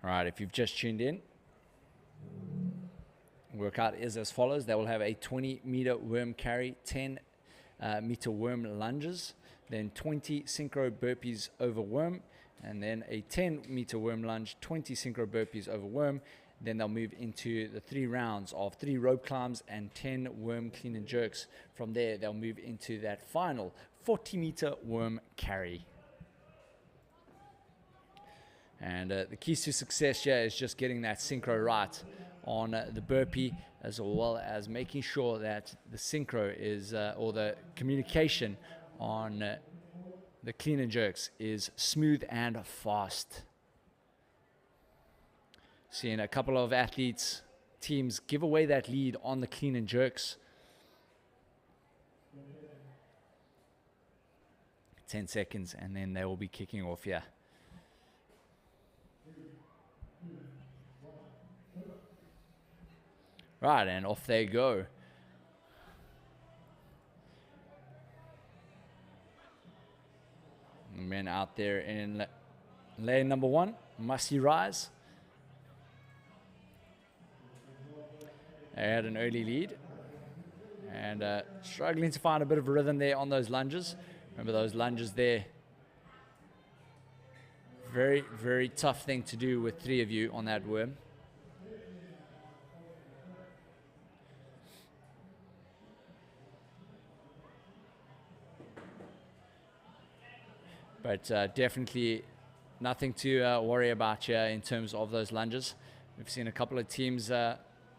All right, if you've just tuned in, workout is as follows. They will have a 20-meter worm carry, 10-meter worm lunges, then 20 synchro burpees over worm, and then a 10-meter worm lunge, 20 synchro burpees over worm, Then they'll move into the 3 rounds of 3 rope climbs and 10 worm clean and jerks. From there, they'll move into that final 40-meter worm carry. And the keys to success here is just getting that synchro right on the burpee, as well as making sure that the synchro is, or the communication on the clean and jerks is smooth and fast. Seeing a couple of athletes, teams give away that lead on the clean and jerks. 10 seconds, and then they will be kicking off here. Right, and off they go. The men out there in lane number 1, Must Rise. They had an early lead and struggling to find a bit of rhythm there on those lunges. Remember those lunges there. Very, very tough thing to do with 3 of you on that worm. But definitely nothing to worry about here in terms of those lunges. We've seen a couple of teams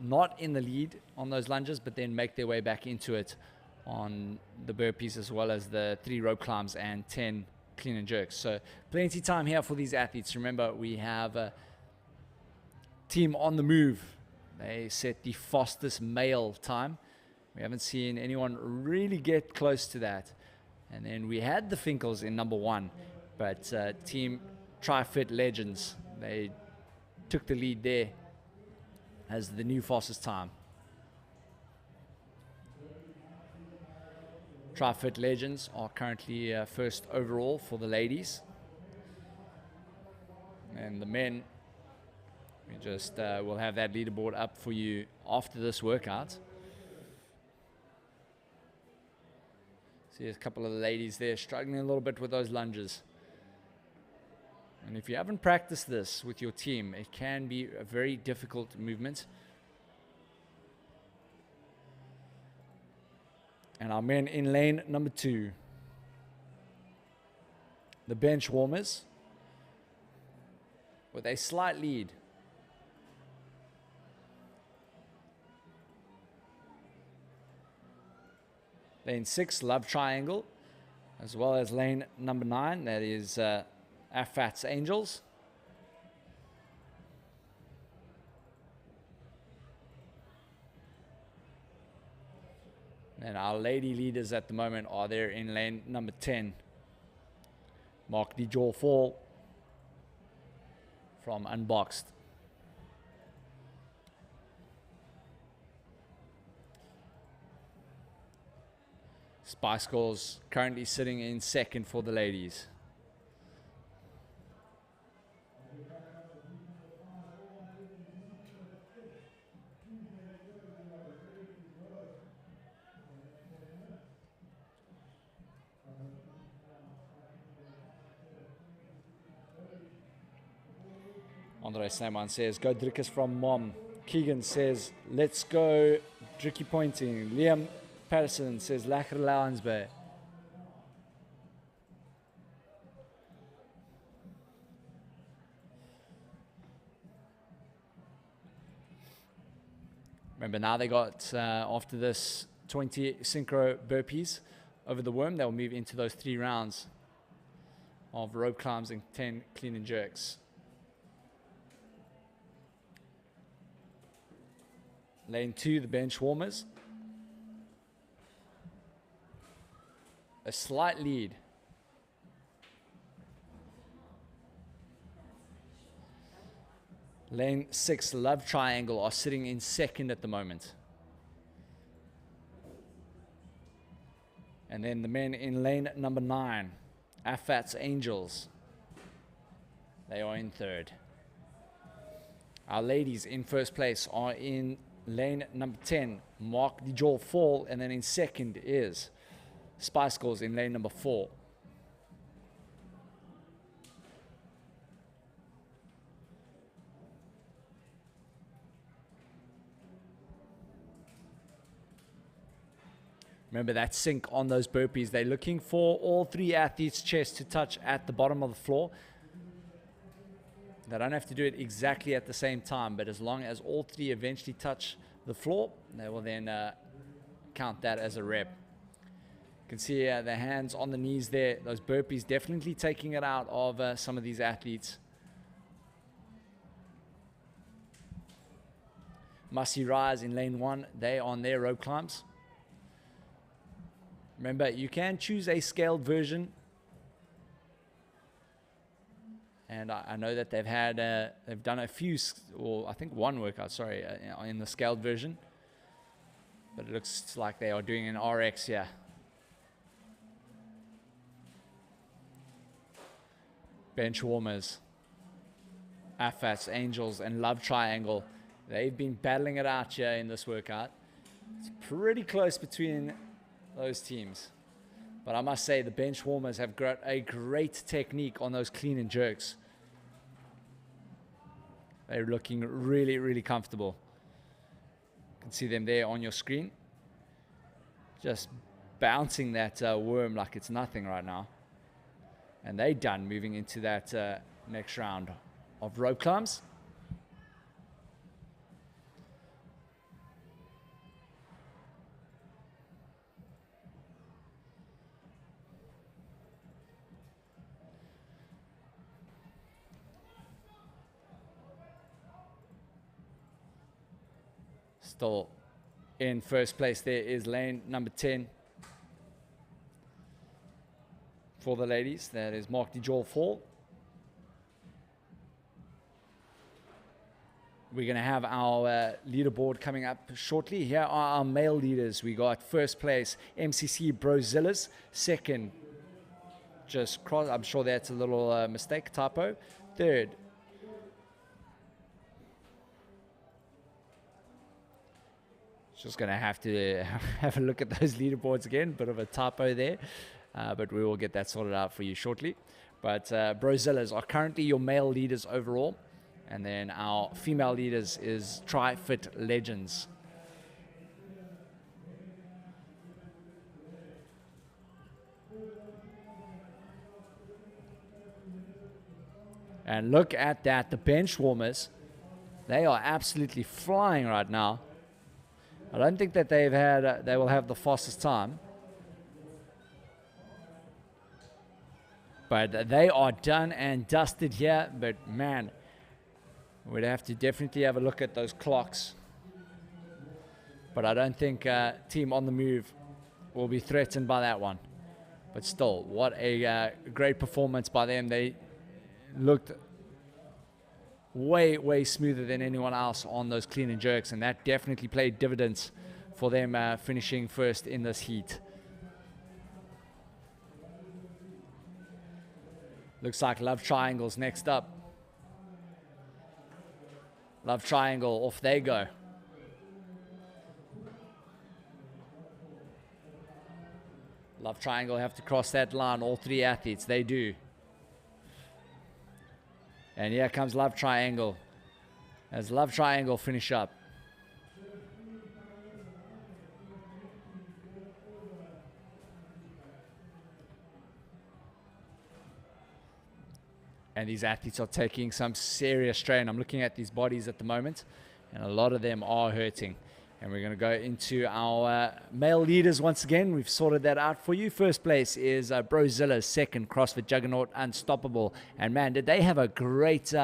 not in the lead on those lunges, but then make their way back into it on the burpees, as well as the 3 rope climbs and 10 clean and jerks. So plenty time here for these athletes. Remember, we have a team on the move. They set the fastest male time. We haven't seen anyone really get close to that. And then we had the Finkles in number 1, but Team Tri-Fit Legends, they took the lead there as the new fastest time. Tri-Fit Legends are currently first overall for the ladies. And the men, we just will have that leaderboard up for you after this workout. See a couple of the ladies there struggling a little bit with those lunges. And if you haven't practiced this with your team, it can be a very difficult movement. And our men in lane number 2. The bench warmers with a slight lead. Lane 6, Love Triangle, as well as lane number 9, that is Afat's Angels. And our lady leaders at the moment are there in lane number 10. Mark the Jaw Fall from Unboxed. Spice Girls currently sitting in second for the ladies. Andre Snyman says, go Drickers from mom. Keegan says, let's go Dricky pointing. Liam Patterson says, Lekker Lauwensby. Remember, now they got, after this, 20 synchro burpees over the worm. They'll move into those 3 rounds of rope climbs and 10 clean and jerks. Lane 2, the bench warmers. A slight lead. Lane 6, Love Triangle, are sitting in second at the moment. And then the men in lane number 9, Afat's Angels, they are in third. Our ladies in first place are in lane number 10, Mark the Jaw Fall, and then in second is Spice Girls in lane number 4. Remember that sync on those burpees. They're looking for all 3 athletes' chests to touch at the bottom of the floor. They don't have to do it exactly at the same time, but as long as all 3 eventually touch the floor, they will then count that as a rep. You can see the hands on the knees there. Those burpees definitely taking it out of some of these athletes. Must-see rise in lane 1. They on their rope climbs. Remember, you can choose a scaled version. And I know that they've done a few, or I think one workout, in the scaled version. But it looks like they are doing an RX here. Bench warmers, AFATs, Angels, and Love Triangle. They've been battling it out here in this workout. It's pretty close between those teams. But I must say the bench warmers have got a great technique on those clean and jerks. They're looking really, really comfortable. You can see them there on your screen. Just bouncing that worm like it's nothing right now. And they're done moving into that next round of rope climbs. Still in first place there is lane number 10 for the ladies. That is Mark DeJoel Fall. We're going to have our leaderboard coming up shortly. Here are our male leaders. We got first place MCC Brozillas, second just cross. I'm sure that's a little mistake, typo. Third, just going to have a look at those leaderboards again. Bit of a typo there, but we will get that sorted out for you shortly. But Brozillas are currently your male leaders overall. And then our female leaders is Tri-Fit Legends. And look at that, the bench warmers, they are absolutely flying right now. I don't think that they will have the fastest time. But they are done and dusted here. But man, we'd have to definitely have a look at those clocks. But I don't think Team On The Move will be threatened by that one. But still, what a great performance by them. They looked way, way smoother than anyone else on those clean and jerks. And that definitely played dividends for them finishing first in this heat. Looks like Love Triangle's next up. Love Triangle, off they go. Love Triangle have to cross that line, all 3 athletes, they do. And here comes Love Triangle. As Love Triangle finish up. And these athletes are taking some serious strain. I'm looking at these bodies at the moment, and a lot of them are hurting. And we're going to go into our male leaders once again. We've sorted that out for you. First place is Brozilla. Second, CrossFit Juggernaut Unstoppable. And man, did they have a great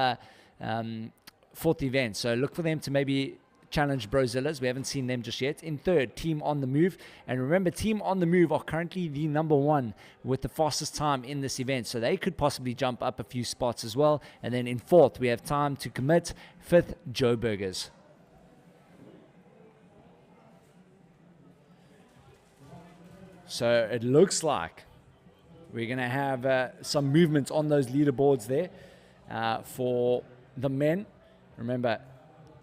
fourth event. So look for them to maybe challenge Brozillas. We haven't seen them just yet. In third, Team On The Move. And remember, Team On The Move are currently the number 1 with the fastest time in this event. So they could possibly jump up a few spots as well. And then in fourth, we have Time to Commit. Fifth, Joe Burgers. So it looks like we're going to have some movement on those leaderboards there for the men. Remember,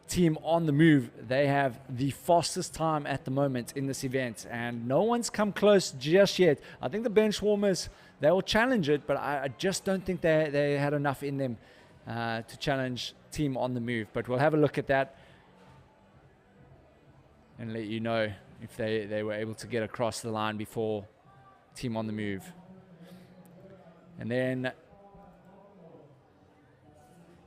Team On The Move, they have the fastest time at the moment in this event, and no one's come close just yet. I think the bench warmers, they will challenge it, but I just don't think they had enough in them to challenge Team On The Move. But we'll have a look at that and let you know if they were able to get across the line before team on the move. And then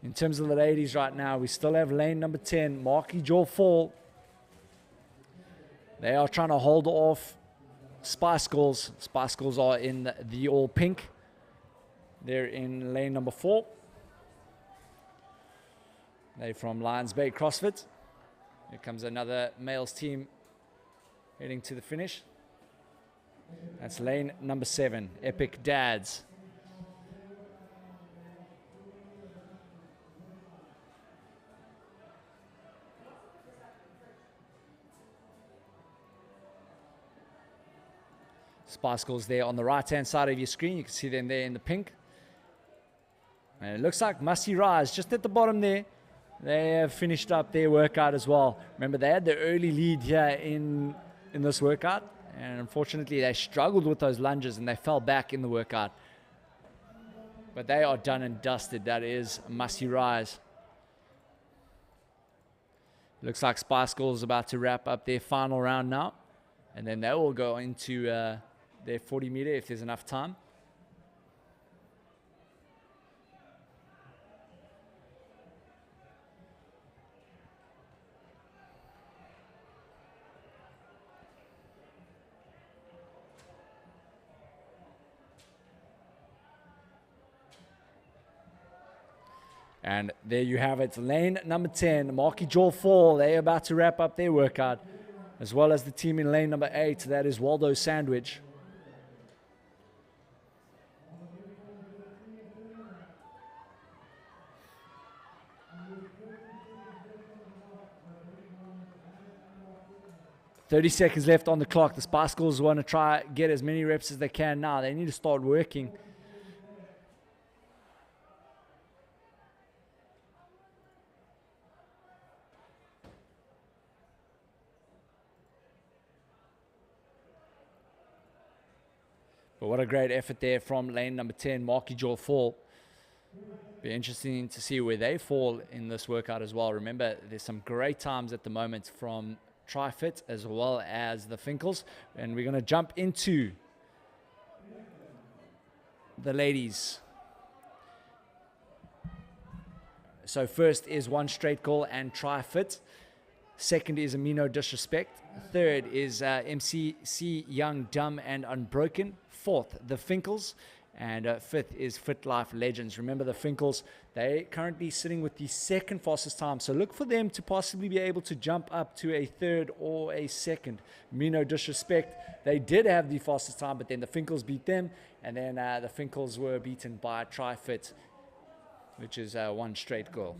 in terms of the ladies right now, we still have lane number 10, Marky Jaw Fall. They are trying to hold off Spice Girls. Spice Girls are in the all pink. They're in lane number 4. They're from Lions Bay CrossFit. Here comes another males team heading to the finish. That's lane number 7, Epic Dads. Spice Girls there on the right-hand side of your screen. You can see them there in the pink. And it looks like Musty Rise just at the bottom there. They have finished up their workout as well. Remember, they had the early lead here in this workout. And unfortunately, they struggled with those lunges and they fell back in the workout. But they are done and dusted. That is Musty Rise. Looks like Spice Girls is about to wrap up their final round now. And then they will go into their 40 meter if there's enough time. And there you have it, lane number 10, Marky Jaw Fall. They're about to wrap up their workout, as well as the team in lane number 8, that is Waldo Sandwich. "30 seconds left on the clock. The Spice Girls want to try get as many reps as they can now. They need to start working. But what a great effort there from lane number 10, Marky Jaw Fall. Be interesting to see where they fall in this workout as well. Remember, there's some great times at the moment from Tri-Fit as well as the Finkles. And we're going to jump into the ladies. So first is One Straight Girl and Tri-Fit. Second is Amino Disrespect. Third is MCC Young, Dumb and Unbroken. Fourth, the Finkles. And fifth is Fit Life Legends. Remember, the Finkles, they're currently sitting with the second fastest time. So look for them to possibly be able to jump up to a third or a second. Amino Disrespect, they did have the fastest time, but then the Finkles beat them. And then the Finkles were beaten by Tri-Fit, which is One Straight Girl.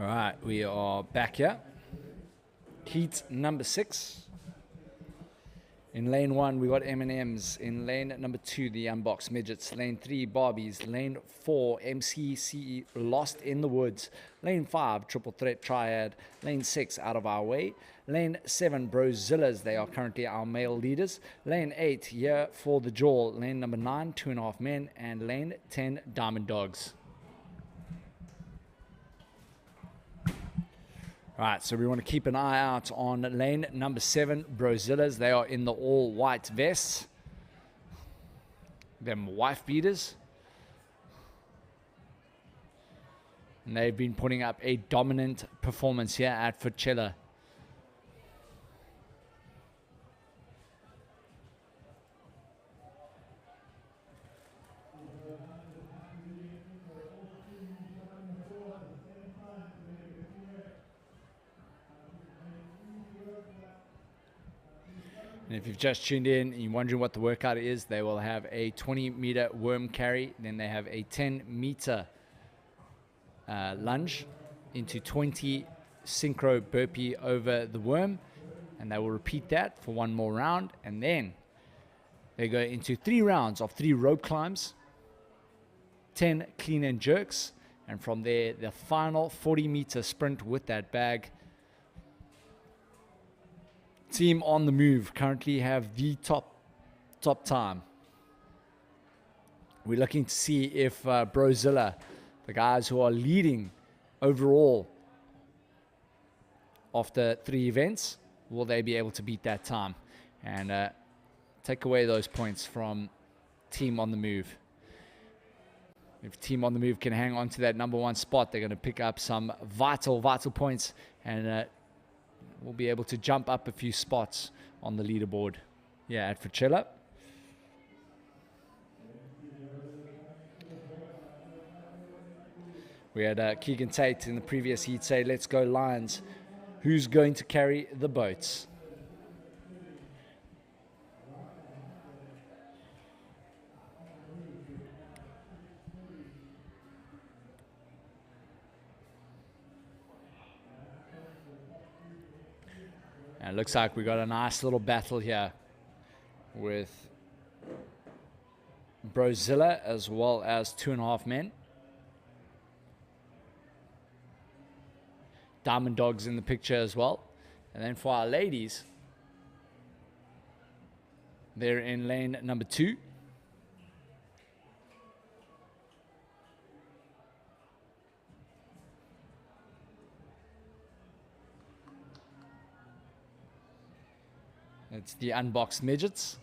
All right, we are back here. Heat number 6. In lane 1, we got M&Ms. In lane number 2, the Unboxed Midgets. Lane 3, Barbies. Lane 4, MCCE, Lost in the Woods. Lane 5, Triple Threat Triad. Lane 6, Out of Our Way. Lane 7, Brozillas. They are currently our male leaders. Lane 8, Here for the Jaw. Lane number 9, 2.5 Men. And lane 10, Diamond Dogs. All right, so we want to keep an eye out on lane number 7, Brozillas. They are in the all-white vests. Them wife beaters. And they've been putting up a dominant performance here at Fitchella. And if you've just tuned in and you're wondering what the workout is, they will have a 20-meter worm carry. Then they have a 10-meter lunge into 20 synchro burpee over the worm. And they will repeat that for one more round. And then they go into 3 rounds of 3 rope climbs, 10 clean and jerks. And from there, the final 40-meter sprint with that bag. Team on the Move currently have the top time. We're looking to see if Brozilla, the guys who are leading overall after 3 events, will they be able to beat that time and take away those points from Team on the Move. If Team on the Move can hang on to that number 1 spot, they're going to pick up some vital points and we'll be able to jump up a few spots on the leaderboard here at Fitchella. We had Keegan Tate in the previous heat say, "Let's go Lions. Who's going to carry the boats?" And it looks like we got a nice little battle here with Brozilla as well as 2.5 Men. Diamond Dogs in the picture as well. And then for our ladies, they're in lane number 2. It's the Unboxed Midgets.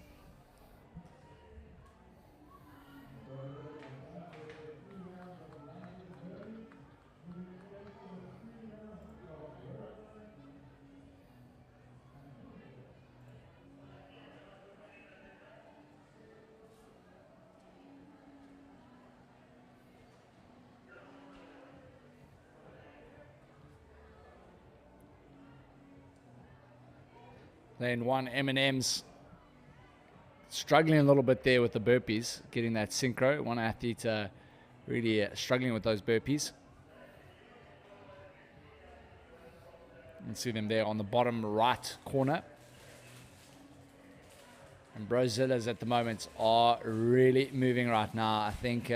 Lane 1, M&M's struggling a little bit there with the burpees, getting that synchro. One athlete really struggling with those burpees. You can see them there on the bottom right corner. And Brozillas at the moment are really moving right now. I think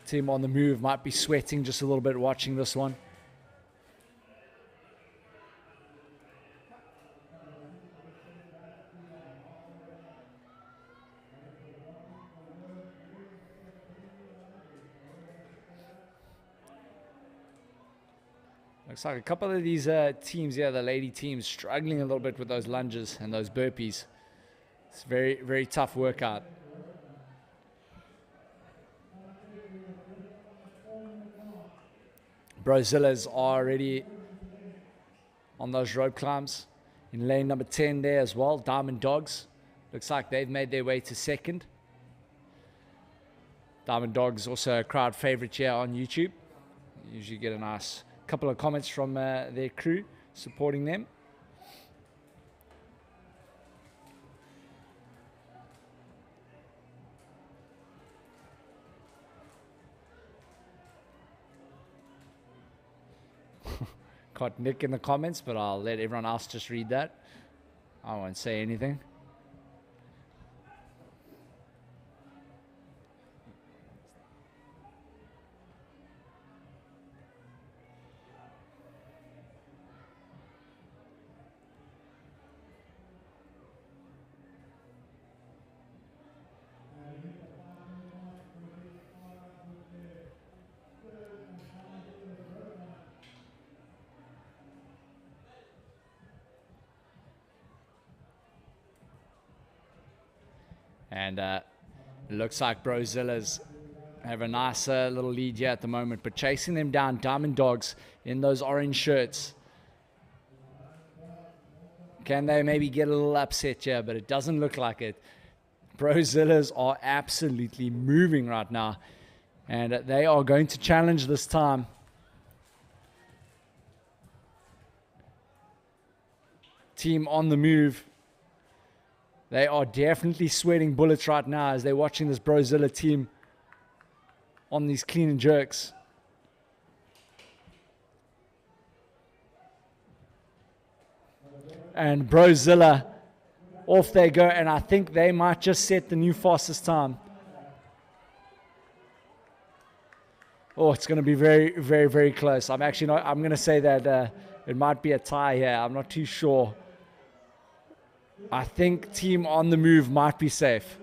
Team on the Move might be sweating just a little bit watching this one. Looks like a couple of these teams here, the lady teams, struggling a little bit with those lunges and those burpees. It's a very, very tough workout. Brozillas are already on those rope climbs. In lane number 10 there as well, Diamond Dogs. Looks like they've made their way to 2nd. Diamond Dogs also a crowd favorite here on YouTube. Usually get a nice couple of comments from their crew supporting them. caught Nick in the comments, but I'll let everyone else just read that. I won't say anything. And it looks like Brozilla's have a nice little lead here at the moment, but chasing them down, Diamond Dogs in those orange shirts. Can they maybe get a little upset here? But it doesn't look like it. Brozillas are absolutely moving right now, and they are going to challenge this time. Team on the move. They are definitely sweating bullets right now as they're watching this Brozilla team on these clean and jerks. And Brozilla, off they go, and I think they might just set the new fastest time. Oh, it's going to be very, very, very close. I'm actually not, I'm going to say that it might be a tie here. I'm not too sure. I think team on the move might be safe.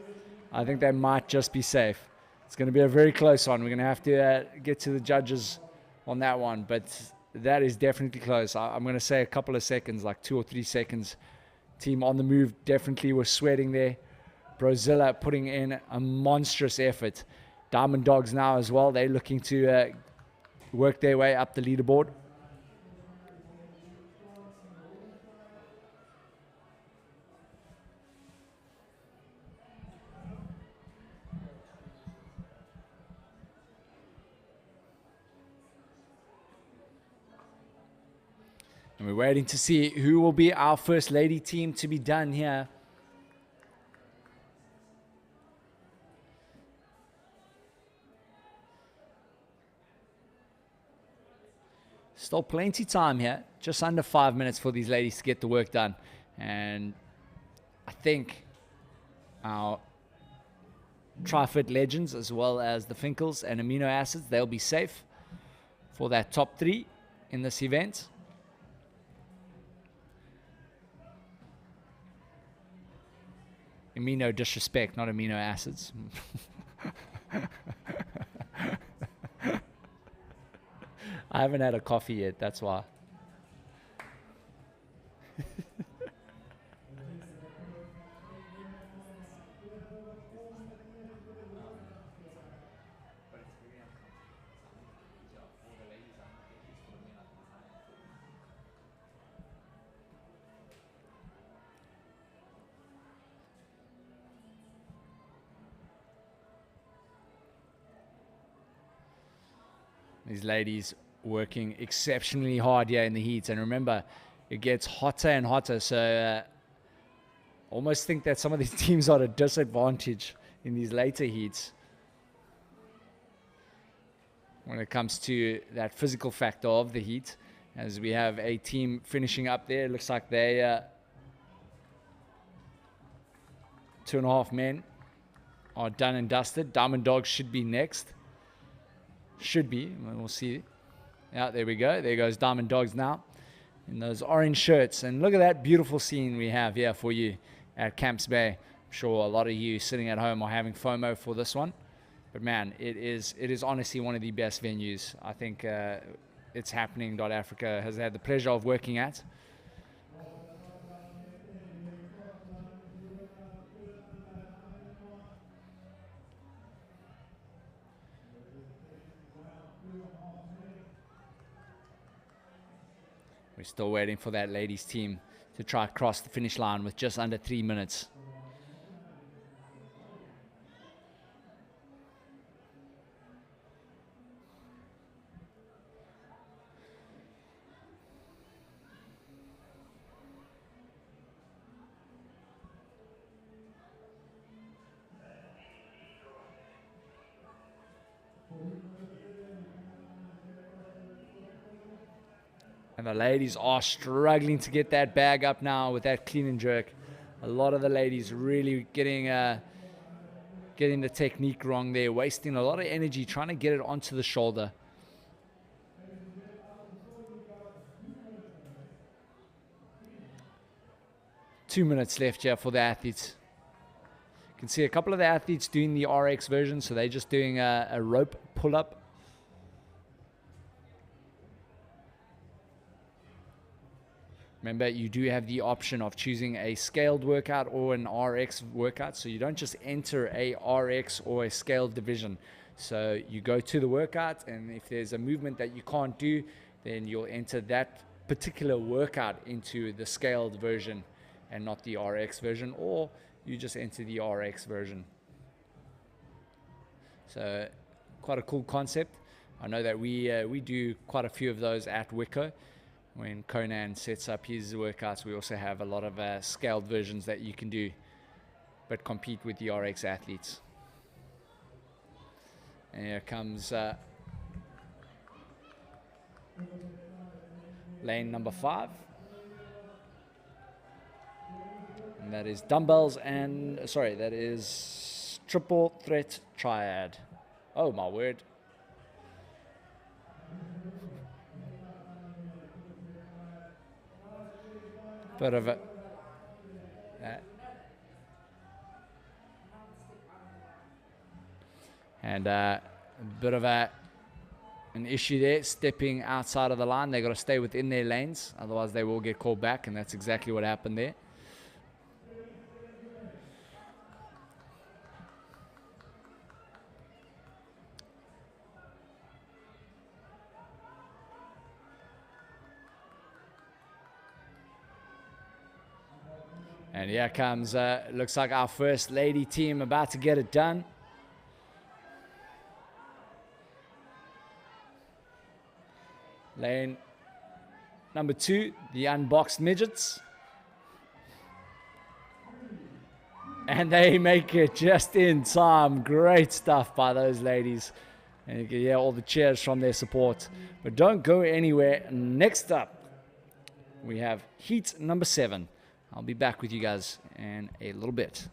I think they might just be safe. It's going to be a very close one. We're going to have to get to the judges on that one, but that is definitely close. I'm going to say a couple of seconds, like 2 or 3 seconds. Team on the move definitely was sweating there. Brozilla putting in a monstrous effort. Diamond Dogs now as well. They're looking to work their way up the leaderboard. And we're waiting to see who will be our first lady team to be done here. Still plenty time here. Just under 5 minutes for these ladies to get the work done. And I think our Tri-Fit legends, as well as the Finkles and amino acids, they'll be safe for that top 3 in this event. Amino disrespect, not amino acids. I haven't had a coffee yet, that's why. These ladies working exceptionally hard here in the heat. And remember, it gets hotter and hotter. So almost think that some of these teams are at a disadvantage in these later heats when it comes to that physical factor of the heat. As we have a team finishing up there. It looks like they 2.5 men are done and dusted. Diamond Dogs should be next. Should be. We'll see. Yeah, there we go. There goes Diamond Dogs now in those orange shirts. And look at that beautiful scene we have here for you at Camps Bay. I'm sure a lot of you sitting at home are having FOMO for this one. But man, it is honestly one of the best venues. I think ItsHappening.Africa has had the pleasure of working at. We're still waiting for that ladies team to try to cross the finish line with just under 3 minutes. And the ladies are struggling to get that bag up now with that clean and jerk. A lot of the ladies really getting the technique wrong there, wasting a lot of energy trying to get it onto the shoulder. Two minutes left here for the athletes. You can see a couple of the athletes doing the RX version, so they're just doing a rope pull-up. Remember, you do have the option of choosing a scaled workout or an RX workout, so you don't just enter a RX or a scaled division. So you go to the workout, and if there's a movement that you can't do, then you'll enter that particular workout into the scaled version and not the RX version, or you just enter the RX version. So quite a cool concept. I know that we do quite a few of those at Wico. When Conan sets up his workouts, we also have a lot of scaled versions that you can do, but compete with the RX athletes. And here comes lane number 5. And that is dumbbells and, sorry, that is triple threat triad. Oh my word. Bit of a bit of an issue there, stepping outside of the line. They got to stay within their lanes, otherwise they will get called back, and that's exactly what happened there. And here comes, looks like our first lady team about to get it done. Lane number 2, the unboxed midgets. And they make it just in time. Great stuff by those ladies. And you can hear all the cheers from their support. But don't go anywhere. Next up, we have heat number 7. I'll be back with you guys in a little bit.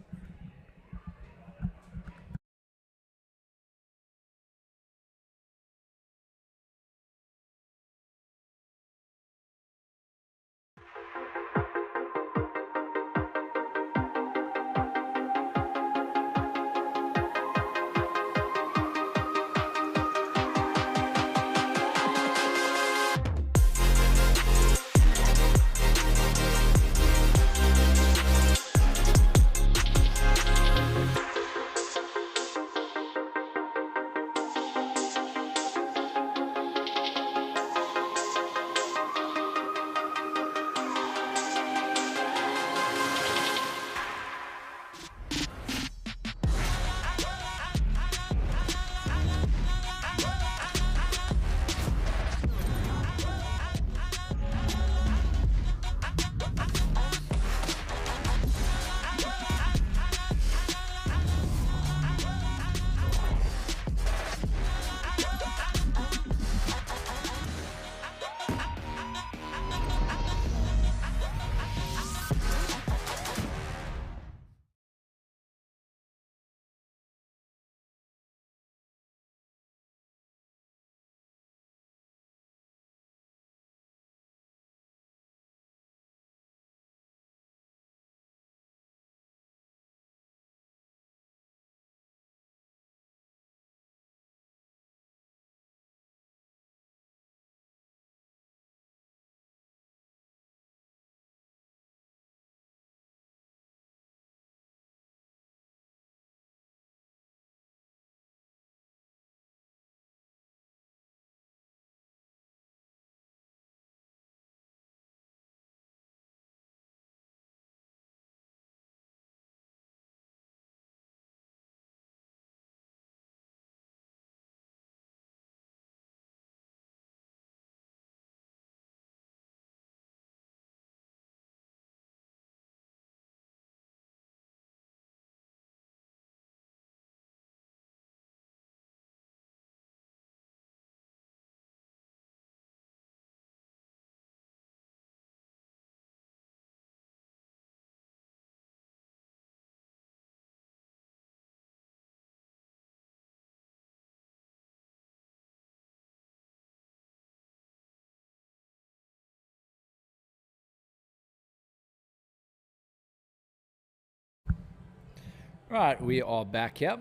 Right, we are back here.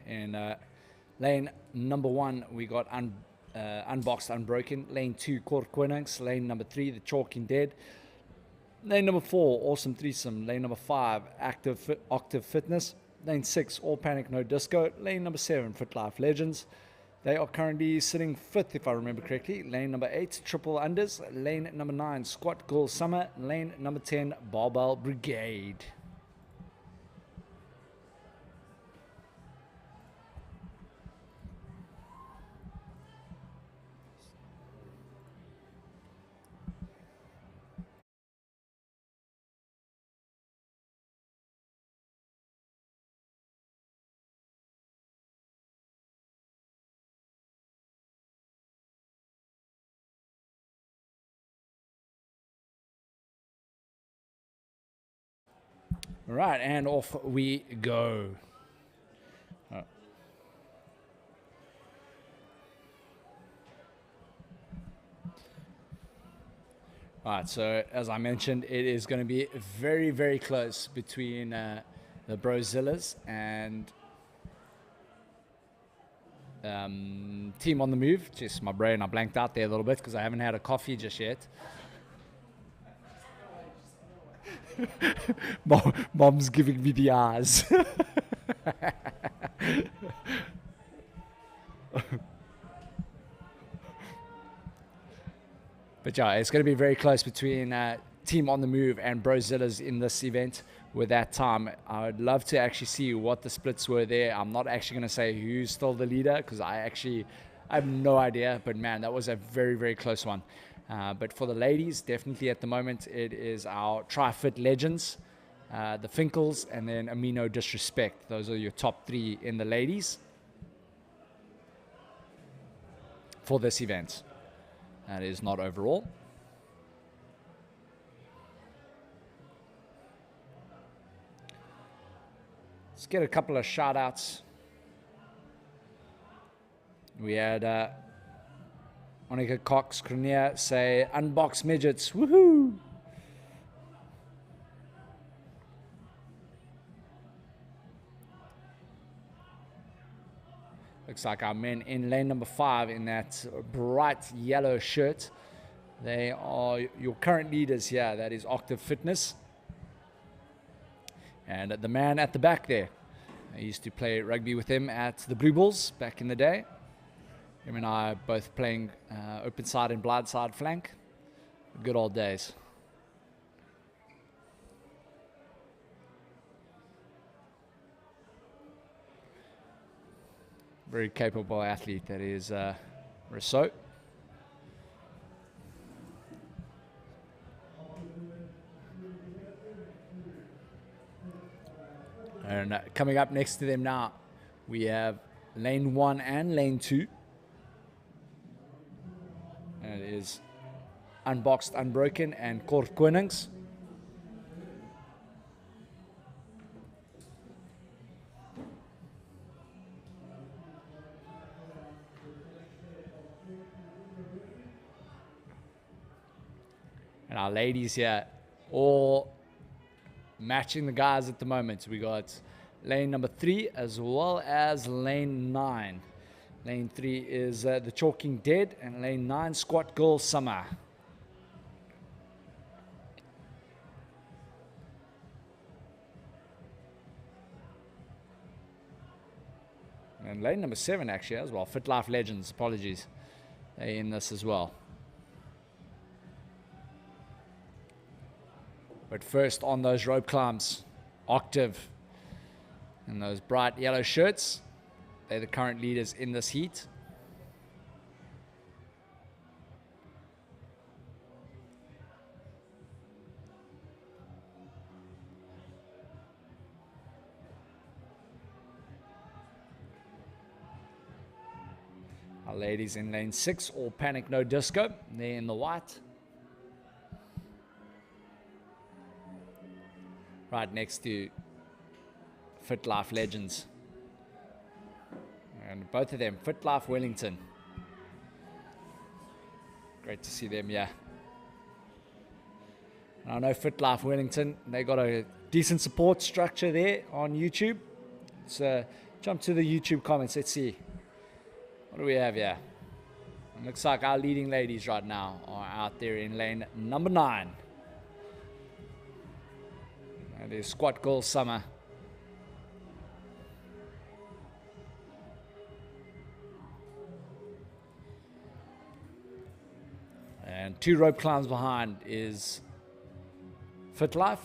And lane number 1, we got Unboxed Unbroken. Lane 2, Korkwinnings. Lane number 3, The Chalking Dead. Lane number 4, Awesome Threesome. Lane number 5, Octave Fitness. Lane 6, All Panic No Disco. Lane number 7, Fit Life Legends. They are currently sitting 5th, if I remember correctly. Lane number 8, Triple Unders. Lane number 9, Squat Girl Summer. Lane number 10, Barbell Brigade. All right, and off we go. All right, so as I mentioned, it is going to be very, very close between the Brozillas and Team on the Move. Just my brain, I blanked out there a little bit because I haven't had a coffee just yet. Mom's giving me the eyes. But yeah, it's going to be very close between Team on the Move and Brozillas in this event. With that time, I would love to actually see what the splits were there. I'm not actually going to say who's still the leader because I have no idea. But man, that was a very, very close one. But for the ladies, definitely at the moment, it is our Tri-Fit Legends, the Finkles, and then Amino Disrespect. Those are your top 3 in the ladies for this event. That is not overall. Let's get a couple of shout outs. We had Monica Cox Cronier say, "Unbox midgets, woohoo!" Looks like our men in lane number 5 in that bright yellow shirt. They are your current leaders here. That is Octave Fitness. And the man at the back there, I used to play rugby with him at the Blue Bulls back in the day. Him and I are both playing open side and blind side flank. Good old days. Very capable athlete that is Rousseau. And coming up next to them now, we have lane 1 and lane 2. And it is Unboxed Unbroken and Korkwinnings. And our ladies here all matching the guys at the moment. We got lane number 3 as well as lane 9. Lane 3 is the Chalking Dead, and lane 9, Squat Girl Summer. And lane number 7 actually as well, Fit Life Legends, apologies. They're in this as well. But first on those rope climbs, Octave and those bright yellow shirts. They're the current leaders in this heat. Our ladies in lane 6, All Panic No Disco. They're in the white. Right next to Fit Life Legends. And both of them, Fit Life Wellington. Great to see them, yeah. And I know Fit Life Wellington, they got a decent support structure there on YouTube. Let's jump to the YouTube comments. Let's see. What do we have here? It looks like our leading ladies right now are out there in lane number 9. That is Squat Girl Summer. And 2 rope climbs behind is Fit Life.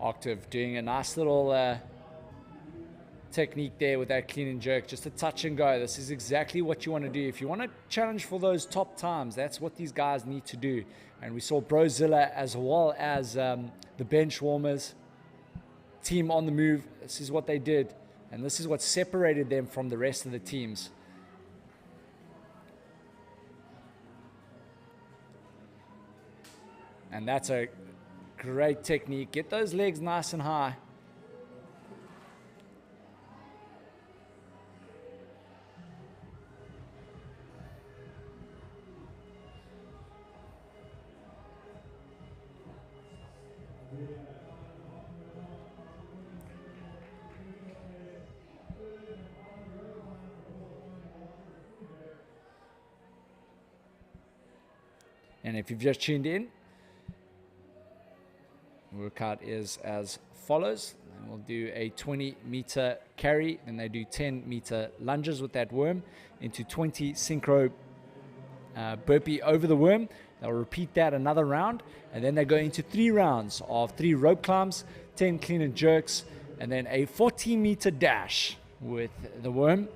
Octave doing a nice little technique there with that clean and jerk, just a touch and go. This is exactly what you want to do. If you want to challenge for those top times, that's what these guys need to do. And we saw Brozilla as well as the bench warmers team on the move. This is what they did, and this is what separated them from the rest of the teams. And that's a great technique. Get those legs nice and high. And if you've just tuned in, workout is as follows. And we'll do a 20-meter carry, then they do 10-meter lunges with that worm into 20 synchro burpee over the worm. They'll repeat that another round, and then they go into 3 rounds of 3 rope climbs, 10 clean and jerks, and then a 40-meter dash with the worm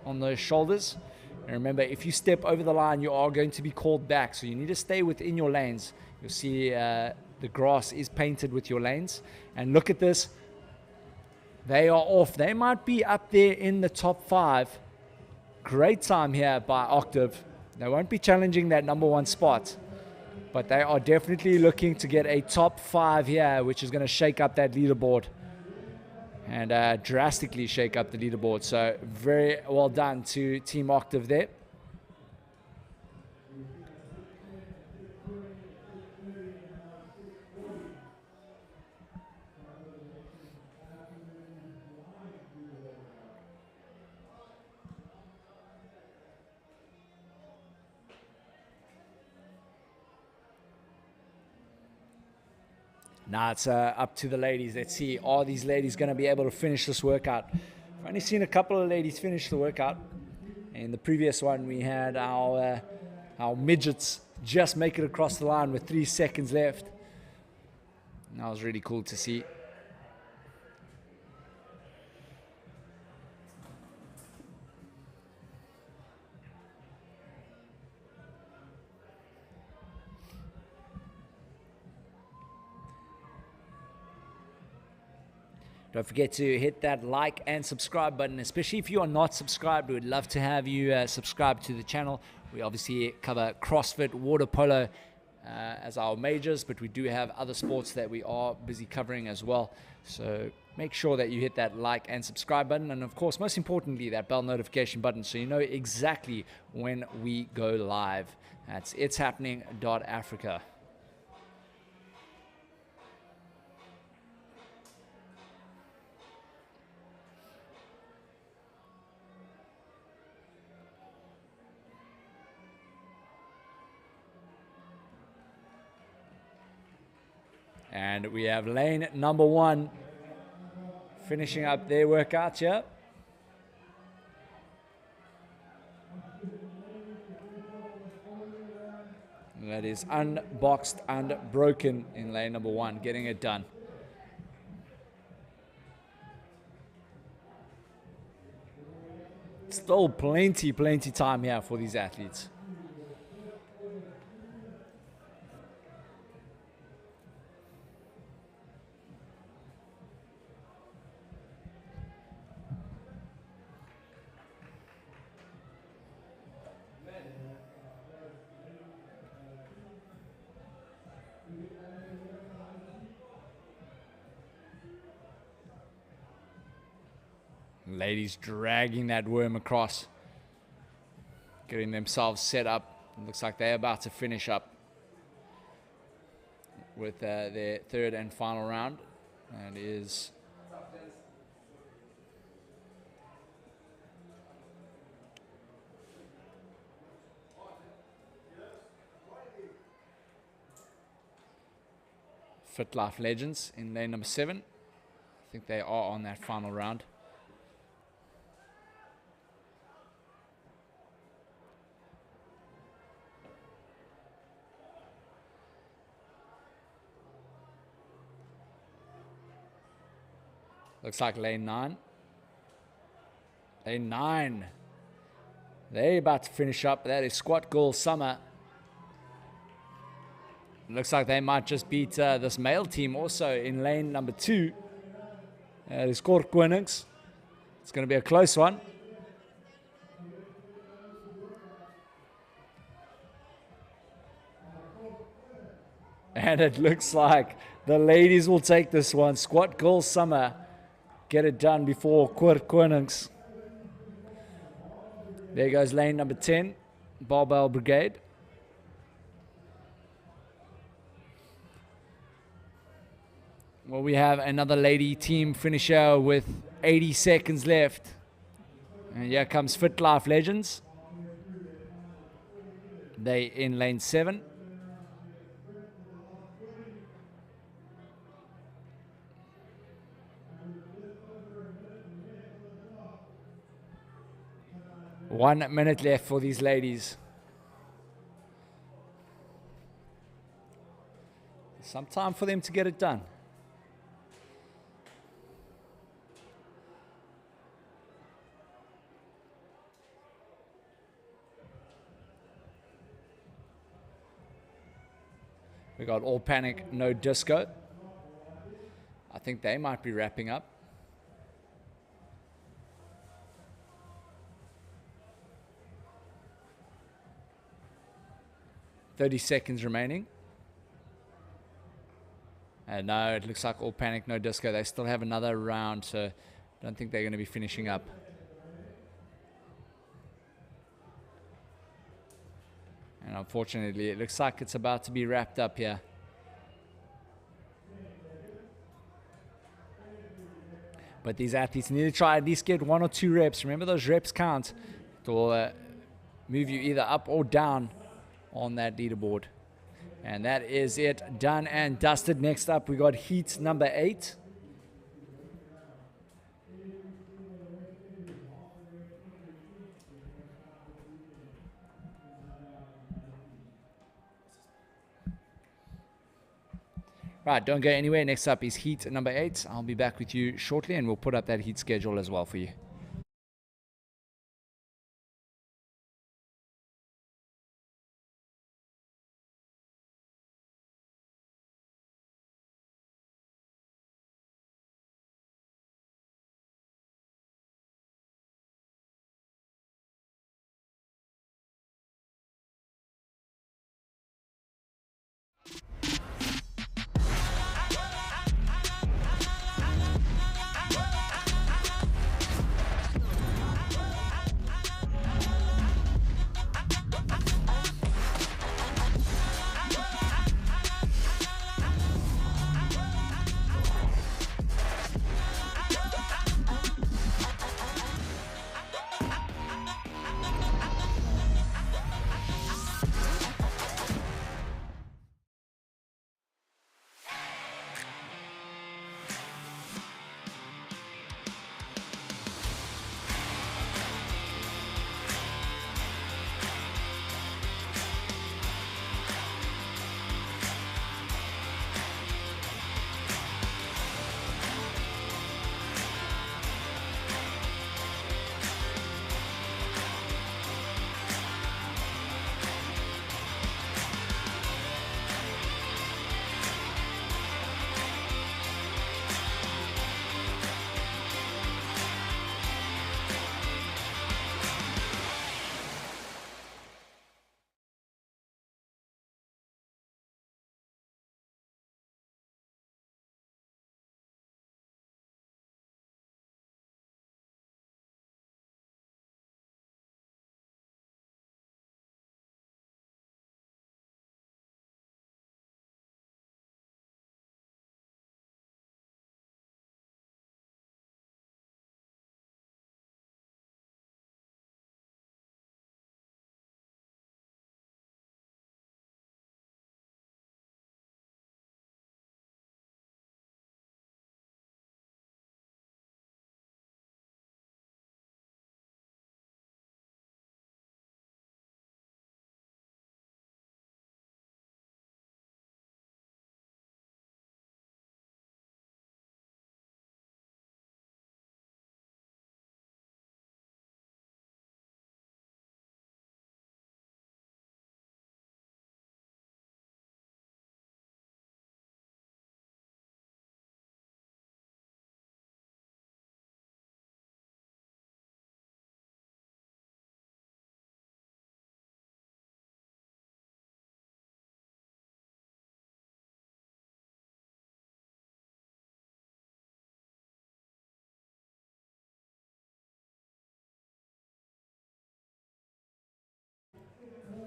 on those shoulders. And remember, if you step over the line, you are going to be called back, so you need to stay within your lanes. You'll see the grass is painted with your lanes. And look at this. They are off. They might be up there in the top 5. Great time here by Octave. They won't be challenging that number 1 spot, but they are definitely looking to get a top 5 here, which is going to shake up that leaderboard and drastically shake up the leaderboard. So very well done to Team Octave there. Now it's up to the ladies. Let's see, are these ladies going to be able to finish this workout? I've only seen a couple of ladies finish the workout. In the previous one, we had our midgets just make it across the line with 3 seconds left. And that was really cool to see. Don't forget to hit that like and subscribe button, especially if you are not subscribed. We would love to have you subscribe to the channel. We obviously cover CrossFit, water polo as our majors, but we do have other sports that we are busy covering as well. So make sure that you hit that like and subscribe button, and of course, most importantly, that bell notification button, so you know exactly when we go live. That's ItsHappening.Africa. And we have lane number 1 finishing up their workout here. And that is unboxed and broken in lane number 1, getting it done. Still plenty time here for these athletes. Ladies dragging that worm across, getting themselves set up. It looks like they're about to finish up with their third and final round. And is Fit Life Legends in lane number 7. I think they are on that final round. Looks like lane 9. Lane 9. They're about to finish up. That is Squat Girl Summer. Looks like they might just beat this male team also in lane number 2. That is Kortkonings. It's going to be a close one. And it looks like the ladies will take this one. Squat Girl Summer. Get it done before Kortkonings. There goes lane number 10. Barbell Brigade. Well, we have another lady team finisher with 80 seconds left. And here comes Fit Life Legends. They in lane 7. One minute left for these ladies. Some time for them to get it done. We got All Panic, No Disco. I think they might be wrapping up. "30 seconds remaining. And no, it looks like All Panic, No Disco. They still have another round, so I don't think they're going to be finishing up. And unfortunately, it looks like it's about to be wrapped up here. But these athletes need to try at least get 1 or 2 reps. Remember, those reps count. It will move you either up or down on that leaderboard. And that is it, done and dusted. Next up, we got heat number 8. Right, don't go anywhere. Next up is heat number 8. I'll be back with you shortly, and we'll put up that heat schedule as well for you.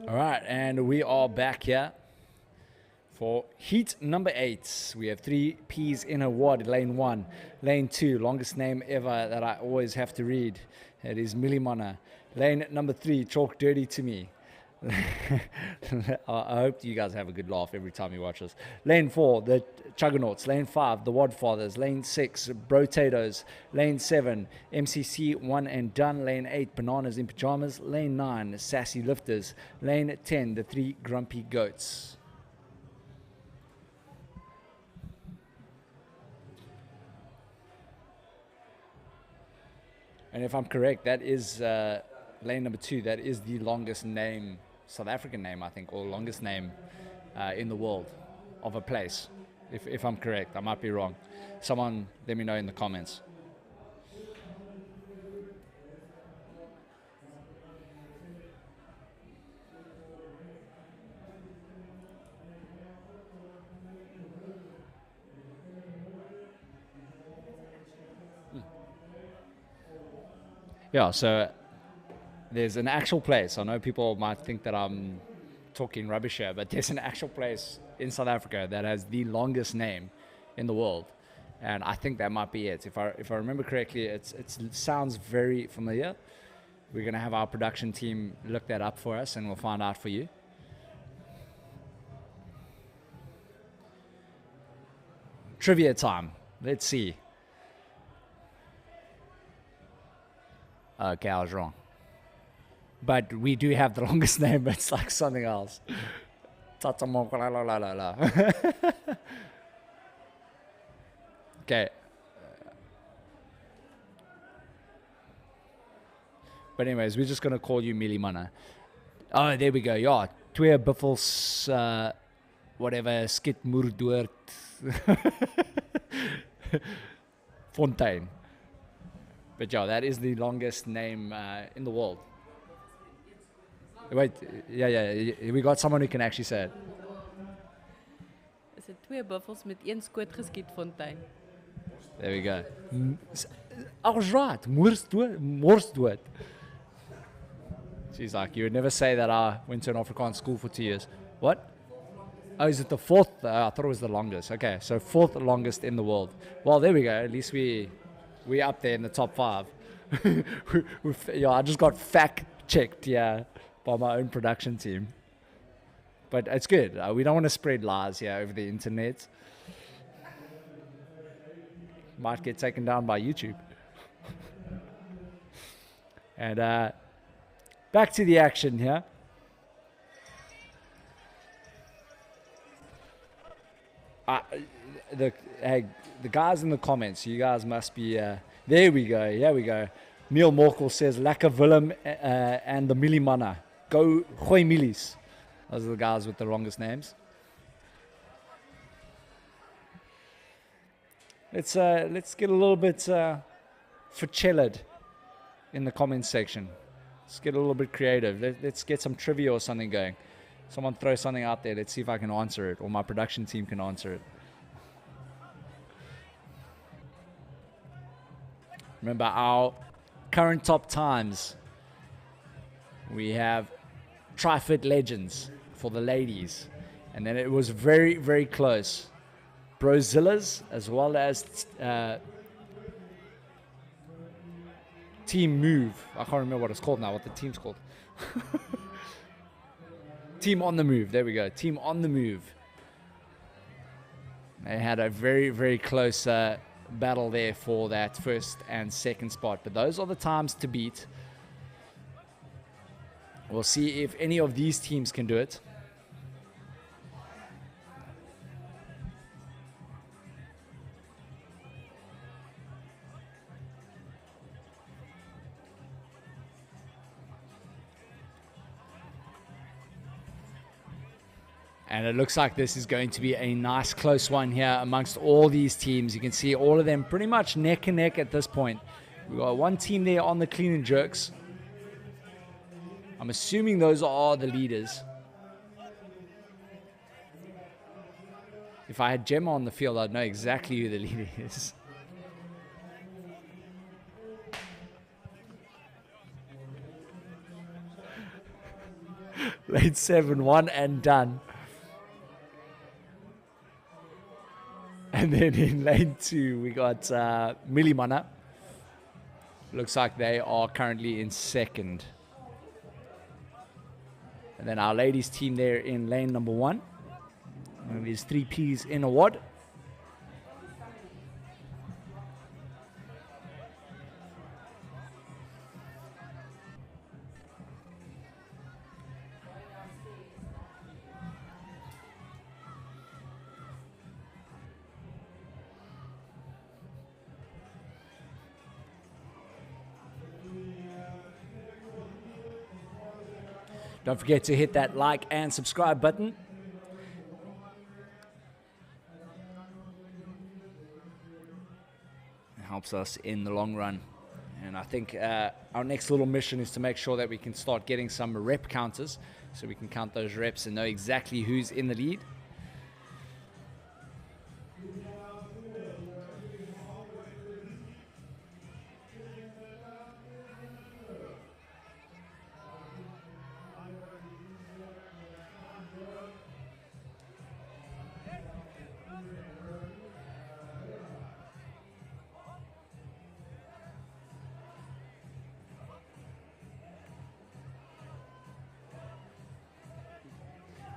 All right, and we are back here for heat number 8. We have 3 P's in a wad. Lane 1, lane 2, longest name ever that I always have to read. It is Milimana. Lane number 3, talk dirty to me. I hope you guys have a good laugh every time you watch this. Lane 4, the Chuggernauts. Lane 5, the Wadfathers. Lane 6, Brotatoes. Lane 7, MCC 1 and done. Lane 8, Bananas in Pajamas. Lane 9, Sassy Lifters. Lane 10, the 3 Grumpy Goats. And if I'm correct, that is lane number 2. That is the longest name, South African name, I think, or longest name in the world of a place. If I'm correct, I might be wrong. Someone let me know in the comments. Yeah, so there's an actual place. I know people might think that I'm talking rubbish here, but there's an actual place in South Africa that has the longest name in the world, and I think that might be it. If I remember correctly, it sounds very familiar. We're gonna have our production team look that up for us, and we'll find out for you. Trivia time. Let's see. Okay, I was wrong. But we do have the longest name, but it's like something else. Okay. But anyways, we're just going to call you Milimana. Oh, there we go. Yeah. Twee buffels, whatever, skit moerdoort. Fontein. But yeah, that is the longest name in the world. Wait, yeah, we got someone who can actually say it. Is het 2 buffels met 1 skoot geskiet fontein? There we go. I was right. Morsdood. She's like, you would never say that I went to an Afrikaans school for 2 years. What? Oh, is it the 4th? I thought it was the longest. Okay, so 4th longest in the world. Well, there we go. At least we're up there in the top 5. Yeah, I just got fact-checked, yeah, by my own production team. But it's good. We don't want to spread lies here over the internet. Might get taken down by YouTube. And back to the action here. The guys in the comments, you guys must be... there we go, here we go. Neil Morkel says, Lekker Willem and the Milimana. Go Gooi Milies. Those are the guys with the longest names. Let's get a little bit Fitchella in the comments section. Let's get a little bit creative. Let's get some trivia or something going. Someone throw something out there. Let's see if I can answer it, or my production team can answer it. Remember our current top times. We have Tri-Fit Legends for the ladies. And then it was very, very close. Brozillas as well as Team Move. I can't remember what it's called now, what the team's called. Team on the Move. There we go. Team on the Move. They had a very, very close battle there for that first and second spot. But those are the times to beat. We'll see if any of these teams can do it. And it looks like this is going to be a nice close one here amongst all these teams. You can see all of them pretty much neck and neck at this point. We've got one team there on the clean and jerks. I'm assuming those are the leaders. If I had Gemma on the field, I'd know exactly who the leader is. Lane 7, one and done. And then in lane 2, we got Milimana. Looks like they are currently in second. And then our ladies team there in lane number 1. And there's 3 Ps in a wad. Don't forget to hit that like and subscribe button. It helps us in the long run. And I think our next little mission is to make sure that we can start getting some rep counters so we can count those reps and know exactly who's in the lead.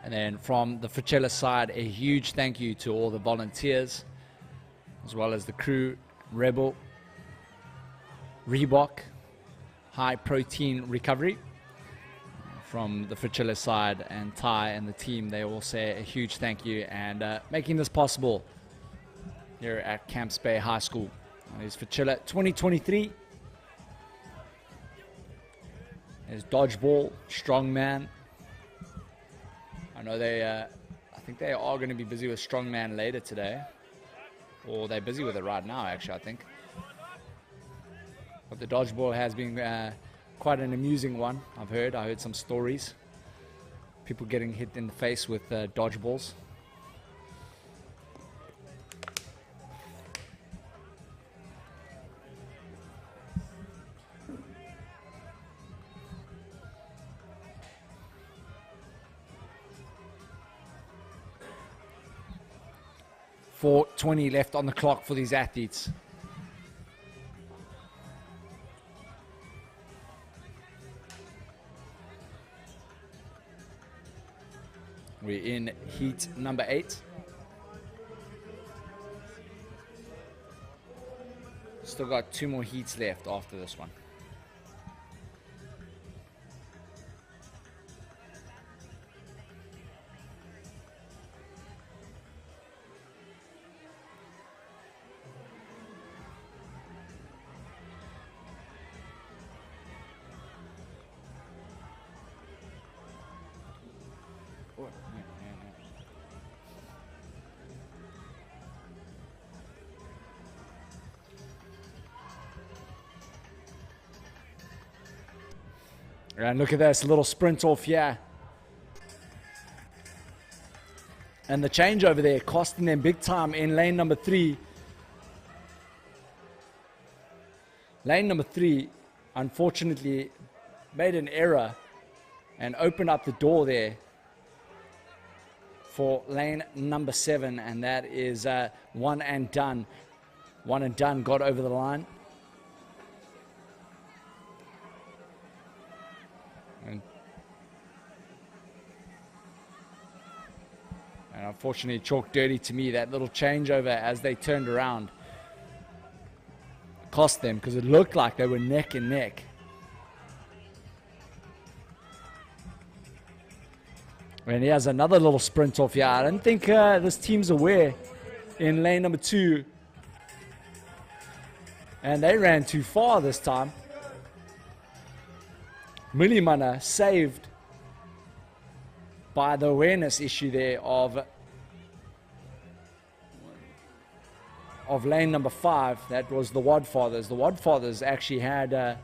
And then from the Fitchella side, a huge thank you to all the volunteers, as well as the crew, Rebel, Reebok, High Protein Recovery. From the Fitchella side, and Ty and the team, they all say a huge thank you and making this possible here at Camps Bay High School. There's Fitchella 2023. There's Dodgeball, Strongman. I know I think they are going to be busy with Strongman later today. Or they're busy with it right now, actually, I think. But the Dodgeball has been quite an amusing one, I heard some stories. People getting hit in the face with dodgeballs. .420 left on the clock for these athletes. We're in heat number 8. Still got 2 more heats left after this one. And look at this, a little sprint off here. And the change over there costing them big time in lane number 3. Lane number 3, unfortunately, made an error and opened up the door there for lane number 7. And that is one and done. One and done got over the line. And unfortunately, chalked dirty to me, that little changeover as they turned around cost them, because it looked like they were neck and neck. And he has another little sprint off here. I don't think this team's aware in lane number 2. And they ran too far this time. Milimana saved by the awareness issue there of lane number 5. That was the Wadfathers. The Wadfathers actually had the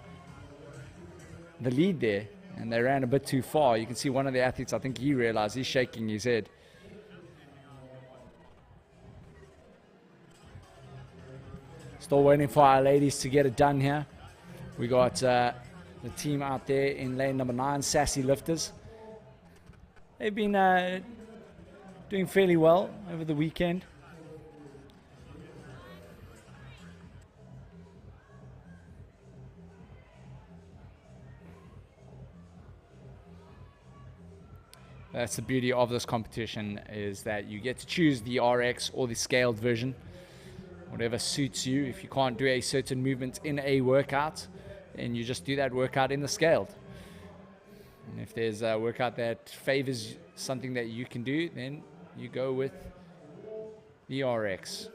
lead there, and they ran a bit too far. You can see one of the athletes, I think he realized, he's shaking his head. Still waiting for our ladies to get it done here. We got the team out there in lane number 9, Sassy Lifters. they've been doing fairly well over the weekend. That's the beauty of this competition, is that you get to choose the RX or the scaled version, whatever suits you. If you can't do a certain movement in a workout, then you just do that workout in the scaled. And if there's a workout that favors something that you can do, then you go with the RX.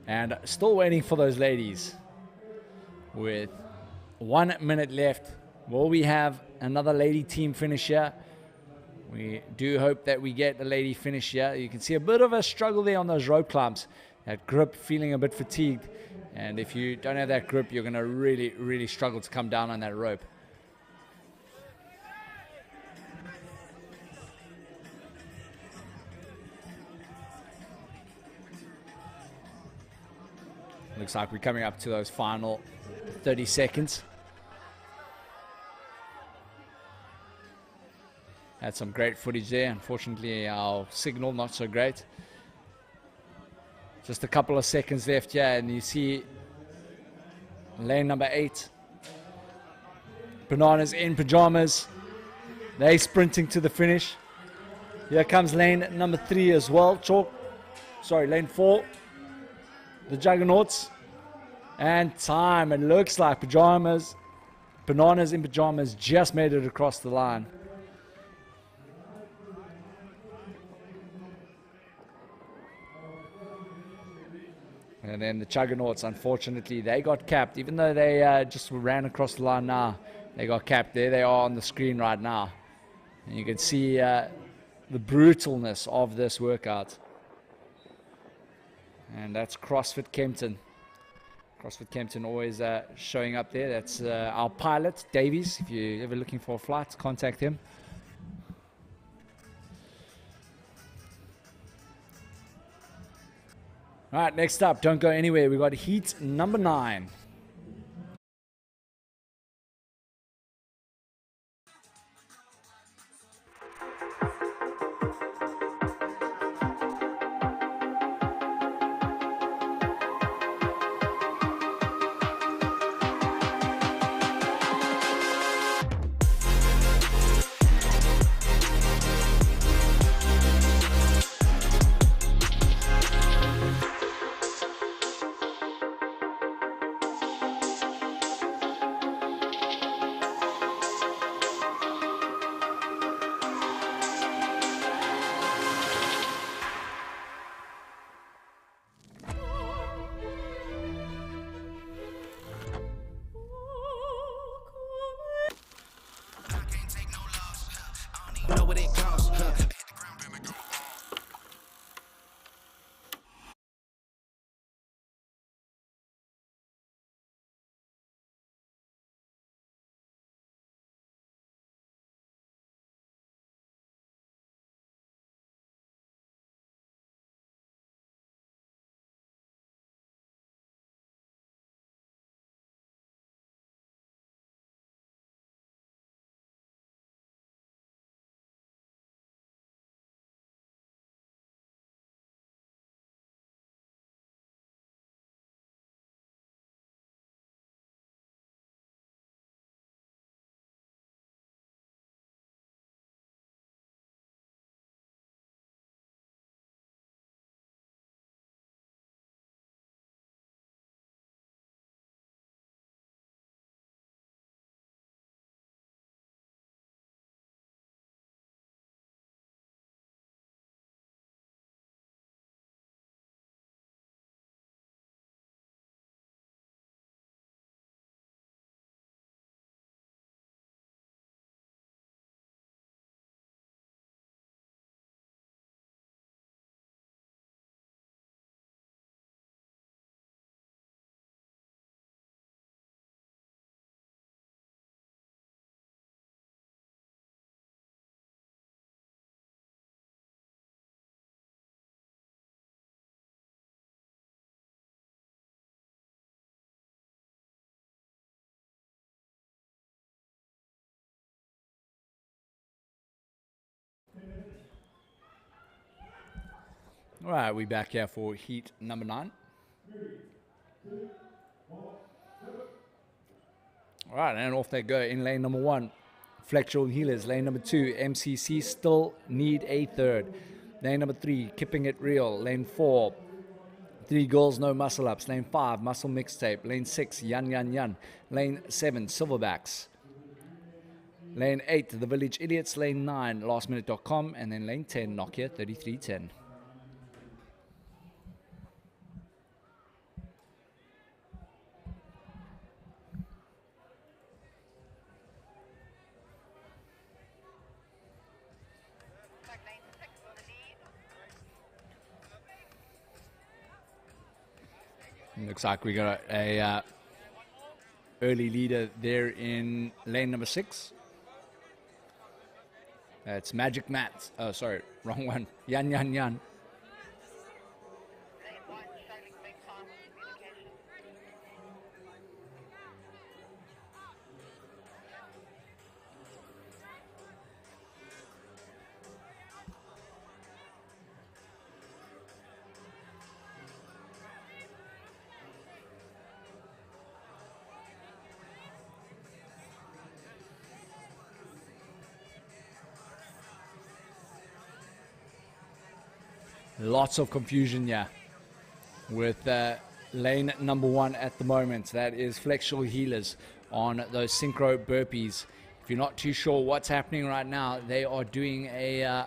And still waiting for those ladies. With 1 minute left, will we have another lady team finish here? We do hope that we get a lady finish here. You can see a bit of a struggle there on those rope climbs. That grip, feeling a bit fatigued. And if you don't have that grip, you're going to really, really struggle to come down on that rope. Looks like we're coming up to those final 30 seconds. Had some great footage there. Unfortunately, our signal not so great. Just a couple of seconds left here, and you see lane number 8. Bananas in pajamas. They sprinting to the finish. Here comes lane number 3 as well. Lane 4. The Juggernauts. And time. It looks like Bananas in pajamas just made it across the line. And then the Juggernauts, unfortunately, they got capped. Even though they just ran across the line now, they got capped. There they are on the screen right now. And you can see the brutalness of this workout. And that's CrossFit Kempton. CrossFit Kempton always showing up there. That's our pilot, Davies. If you're ever looking for a flight, contact him. All right, next up, don't go anywhere. We've got heat number 9. All right, we're back here for heat number 9. All right, and off they go in lane number 1. Flexural Healers. Lane number 2, MCC still need a third. Lane number 3, Keeping It Real. Lane 4, 3 Girls No Muscle Ups. Lane 5, Muscle Mixtape. Lane 6, Yan Yan Yan. Lane 7, Silverbacks. Lane 8, The Village Idiots. Lane 9, lastminute.com. And then lane 10, Nokia 3310. Looks like we got a early leader there in lane number 6. That's Magic Matt. Oh, sorry, wrong one. Yan Yan Yan. Lots of confusion here with lane number 1 at the moment. That is Flexual Healers on those synchro burpees. If you're not too sure what's happening right now, they are doing a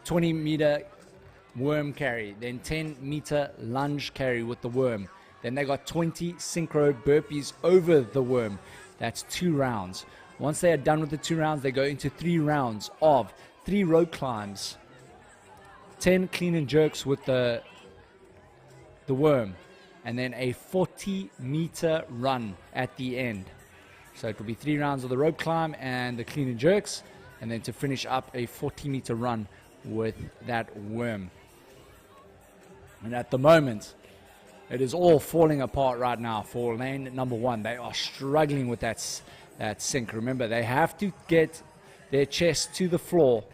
20-meter worm carry, then 10-meter lunge carry with the worm. Then they got 20 synchro burpees over the worm. That's 2 rounds. Once they are done with the 2 rounds, they go into 3 rounds of 3 rope climbs, 10 clean and jerks with the worm, and then a 40-meter run at the end. So it will be 3 rounds of the rope climb and the clean and jerks, and then to finish up a 40-meter run with that worm. And at the moment, it is all falling apart right now for lane number 1. They are struggling with that sync. Remember, they have to get their chest to the floor.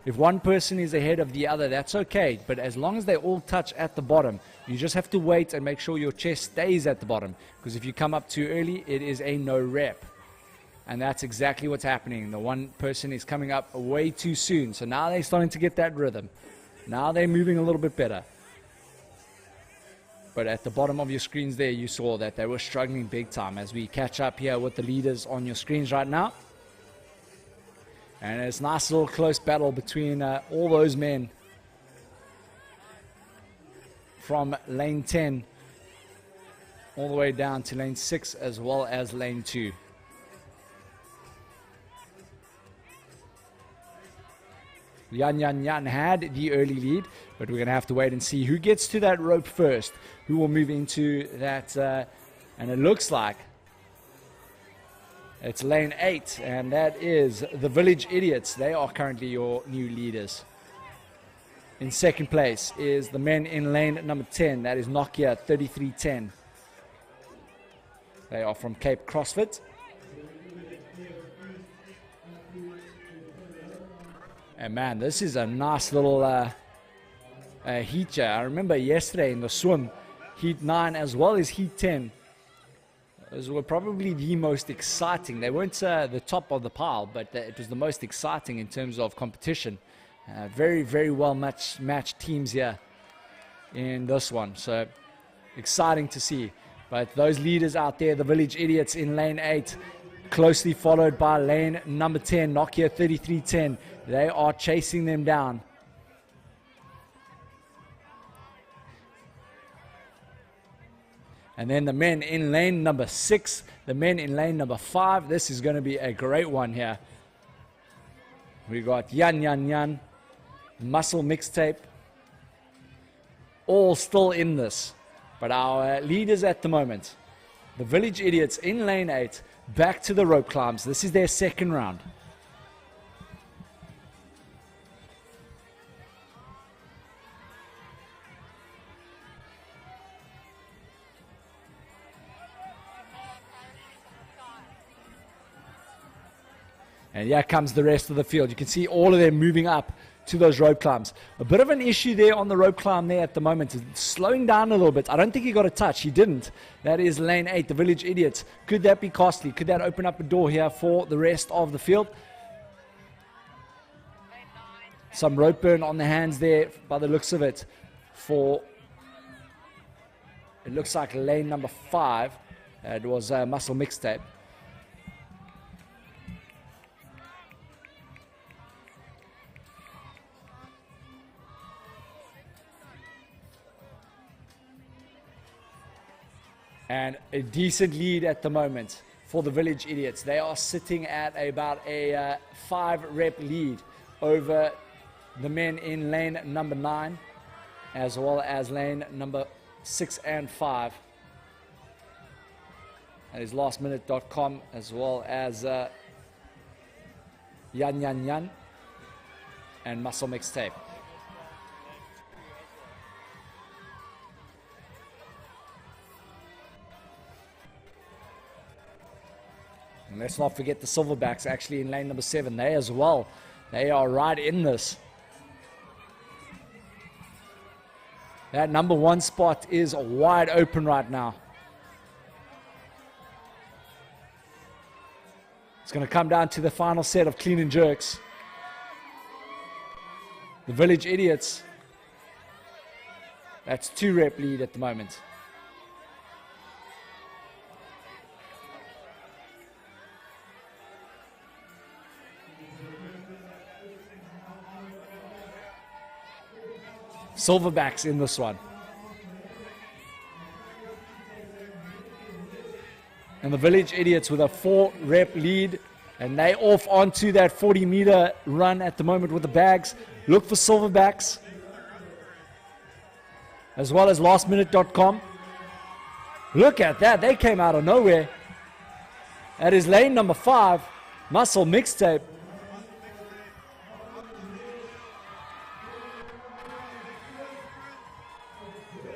If one person is ahead of the other, that's okay. But as long as they all touch at the bottom, you just have to wait and make sure your chest stays at the bottom. Because if you come up too early, it is a no rep. And that's exactly what's happening. The one person is coming up way too soon. So now they're starting to get that rhythm. Now they're moving a little bit better. But at the bottom of your screens there, you saw that they were struggling big time. As we catch up here with the leaders on your screens right now. And it's a nice little close battle between all those men from lane 10 all the way down to lane 6 as well as lane 2. Yan Yan Yan had the early lead, but we're going to have to wait and see who gets to that rope first, who will move into that, and it looks like it's lane 8, and that is the Village Idiots. They are currently your new leaders. In second place is the men in lane number 10. That is Nokia 3310. They are from Cape CrossFit. And man, this is a nice little heat here. I remember yesterday in the swim, heat 9 as well as heat 10. Those were probably the most exciting. They weren't the top of the pile, but it was the most exciting in terms of competition. Very, very well matched teams here in this one. So exciting to see. But those leaders out there, the Village Idiots in lane 8, closely followed by lane number 10, Nokia 3310. They are chasing them down. And then the men in lane number 6, the men in lane number 5. This is going to be a great one here. We got Yan Yan Yan, Muscle Mixtape, all still in this. But our leaders at the moment, the Village Idiots in lane 8, back to the rope climbs. This is their second round. And here comes the rest of the field. You can see all of them moving up to those rope climbs. A bit of an issue there on the rope climb there at the moment. It's slowing down a little bit. I don't think he got a touch. He didn't. That is lane 8, the Village Idiots. Could that be costly? Could that open up a door here for the rest of the field? Some rope burn on the hands there by the looks of it for, it looks like lane number 5. It was Muscle Mixtape. And a decent lead at the moment for the Village Idiots. They are sitting at about a 5-rep lead over the men in lane number 9, as well as lane number 6 and 5. That is lastminute.com, as well as Yan Yan Yan and Muscle Mixtape. And let's not forget the Silverbacks actually in lane number 7. They as well. They are right in this. That number 1 spot is wide open right now. It's going to come down to the final set of clean and jerks. The Village Idiots. That's 2-rep lead at the moment. Silverbacks in this one. And the Village Idiots with a 4-rep lead. And they off onto that 40-meter run at the moment with the bags. Look for Silverbacks. As well as lastminute.com. Look at that. They came out of nowhere. That is lane number 5. Muscle Mixtape.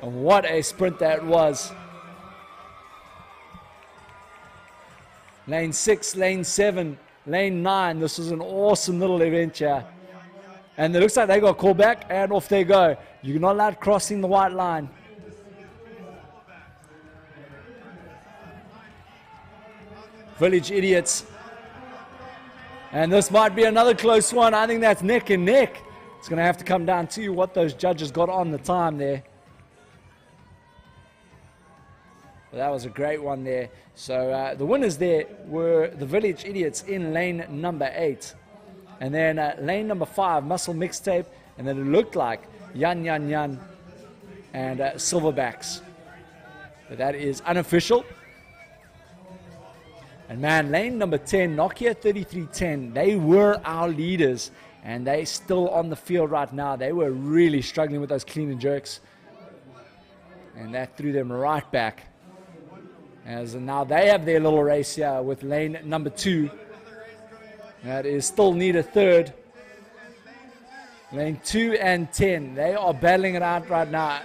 And what a sprint that was. Lane 6, lane 7, lane 9. This was an awesome little event here. And it looks like they got called back and off they go. You're not allowed crossing the white line. Village Idiots. And this might be another close one. I think that's neck and neck. It's going to have to come down to what those judges got on the time there. Well, that was a great one there. So the winners there were the Village Idiots in lane number 8. And then lane number 5, Muscle Mixtape. And then it looked like Yan Yan Yan and Silverbacks. But that is unofficial. And man, lane number 10, Nokia 3310, they were our leaders. And they still on the field right now. They were really struggling with those clean and jerks. And that threw them right back. As now they have their little race here with lane number 2. That is still need a third. Lane 2 and 10. They are battling it out right now.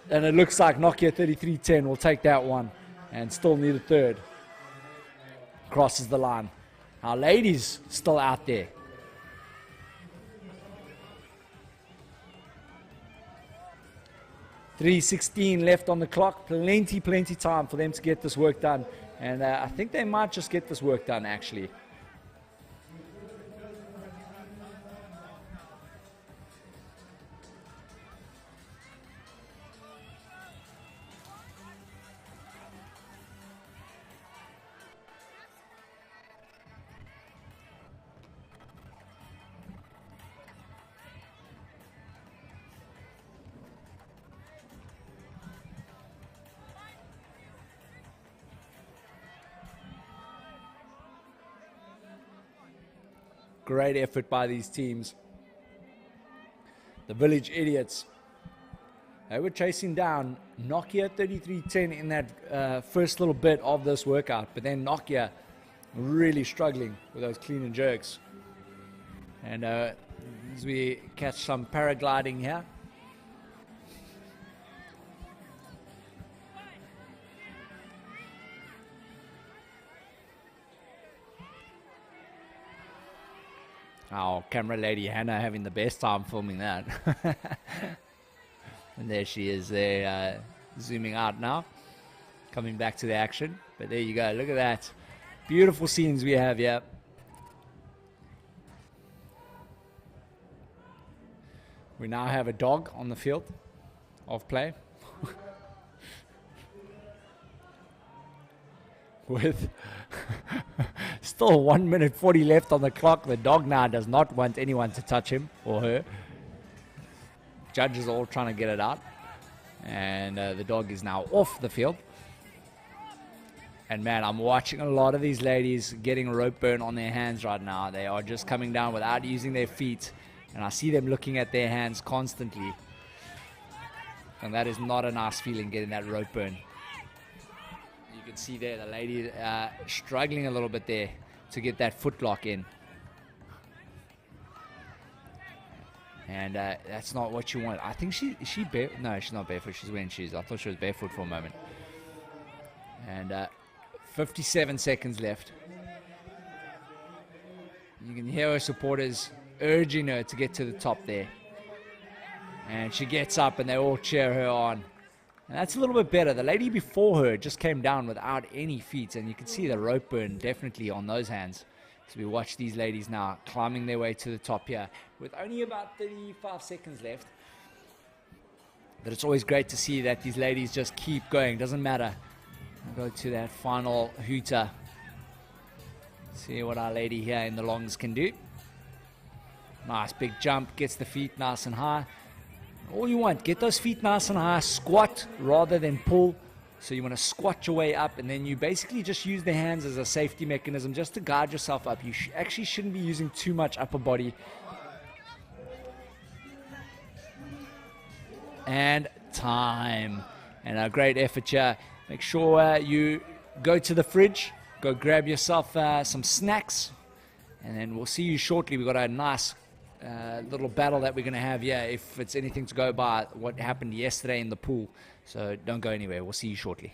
And it looks like Nokia 3310 will take that one. And still need a third. Crosses the line. Our ladies still out there. .3:16 left on the clock. Plenty time for them to get this work done. And I think they might just get this work done, actually. Great effort by these teams. The Village Idiots, they were chasing down Nokia 3310 in that first little bit of this workout, but then Nokia really struggling with those clean and jerks. And as we catch some paragliding here. Our camera lady Hannah having the best time filming that. And there she is there, zooming out now, coming back to the action. But there you go, look at that. Beautiful scenes we have here. We now have a dog on the field of play. With still 1 minute 40 left on the clock. The dog now does not want anyone to touch him or her. Judges are all trying to get it out. And the dog is now off the field. And man, I'm watching a lot of these ladies getting rope burn on their hands right now. They are just coming down without using their feet. And I see them looking at their hands constantly. And that is not a nice feeling, getting that rope burn. You can see there the lady struggling a little bit there to get that foot lock in. And that's not what you want. I think no, she's not barefoot. She's wearing shoes. I thought she was barefoot for a moment. And 57 seconds left. You can hear her supporters urging her to get to the top there. And she gets up and they all cheer her on. And that's a little bit better. The lady before her just came down without any feet, and you can see the rope burn definitely on those hands. So we watch these ladies now climbing their way to the top here with only about 35 seconds left. But it's always great to see that these ladies just keep going. Doesn't matter. We'll go to that final hooter. See what our lady here in the longs can do. Nice big jump, gets the feet nice and high. All you want, get those feet nice and high, squat rather than pull. So you want to squat your way up, and then you basically just use the hands as a safety mechanism just to guide yourself up. You actually shouldn't be using too much upper body. And time. And a great effort here. Make sure you go to the fridge, go grab yourself some snacks, and then we'll see you shortly. We've got a nice little battle that we're going to have here, if it's anything to go by what happened yesterday in the pool. So don't go anywhere. We'll see you shortly.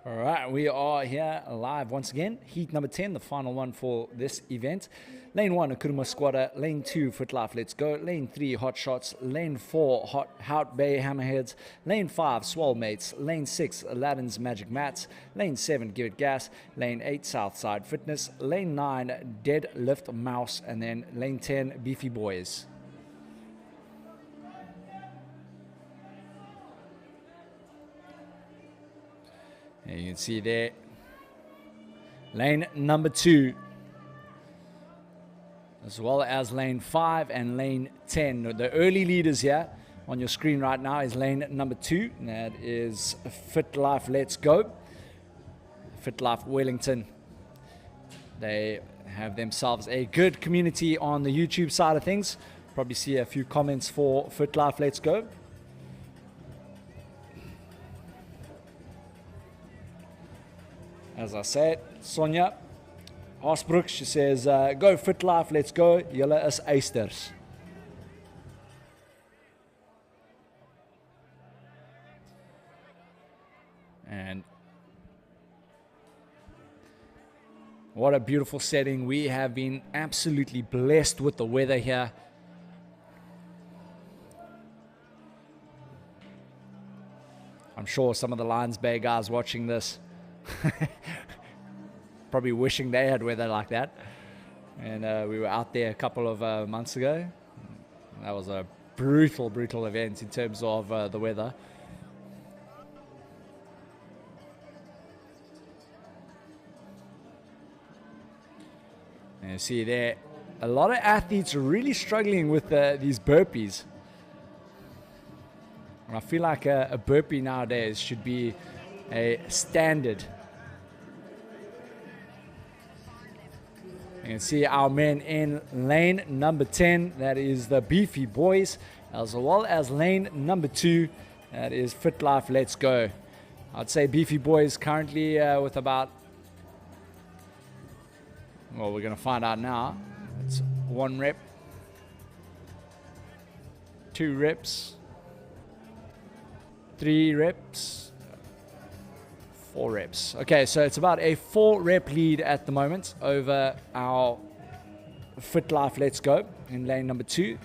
All right, we are here live once again. Heat number 10, the final one for this event. Lane 1, Akuruma Squatter. Lane 2, Footlife Let's Go. Lane 3, Hot Shots. Lane 4, Hout Bay Hammerheads. Lane 5, Swell Mates. Lane 6, Aladdin's Magic Mats. Lane 7, Give It Gas. Lane 8, Southside Fitness. Lane 9, Deadlift Mouse. And then Lane 10, Beefy Boys. And you can see there, lane number 2, as well as lane 5 and lane 10. The early leaders here on your screen right now is lane number 2, and that is Fit Life Let's Go. Fit Life Wellington. They have themselves a good community on the YouTube side of things. Probably see a few comments for Fit Life Let's Go. As I said, Sonia Osbrook, she says, go Fit Life, let's go, julle is eisters. And what a beautiful setting. We have been absolutely blessed with the weather here. I'm sure some of the Lions Bay guys watching this probably wishing they had weather like that. And we were out there a couple of months ago. That was a brutal event in terms of the weather. And you see there, a lot of athletes are really struggling with these burpees. And I feel like a burpee nowadays should be a standard. You can see our men in lane number 10, that is the Beefy Boys, as well as lane number 2, that is Fit Life Let's Go. I'd say Beefy Boys currently with about, well, we're going to find out now. It's 1 rep, 2 reps, 3 reps, 4 reps. Okay, so it's about a 4 rep lead at the moment over our Fit Life Let's Go in lane number 2.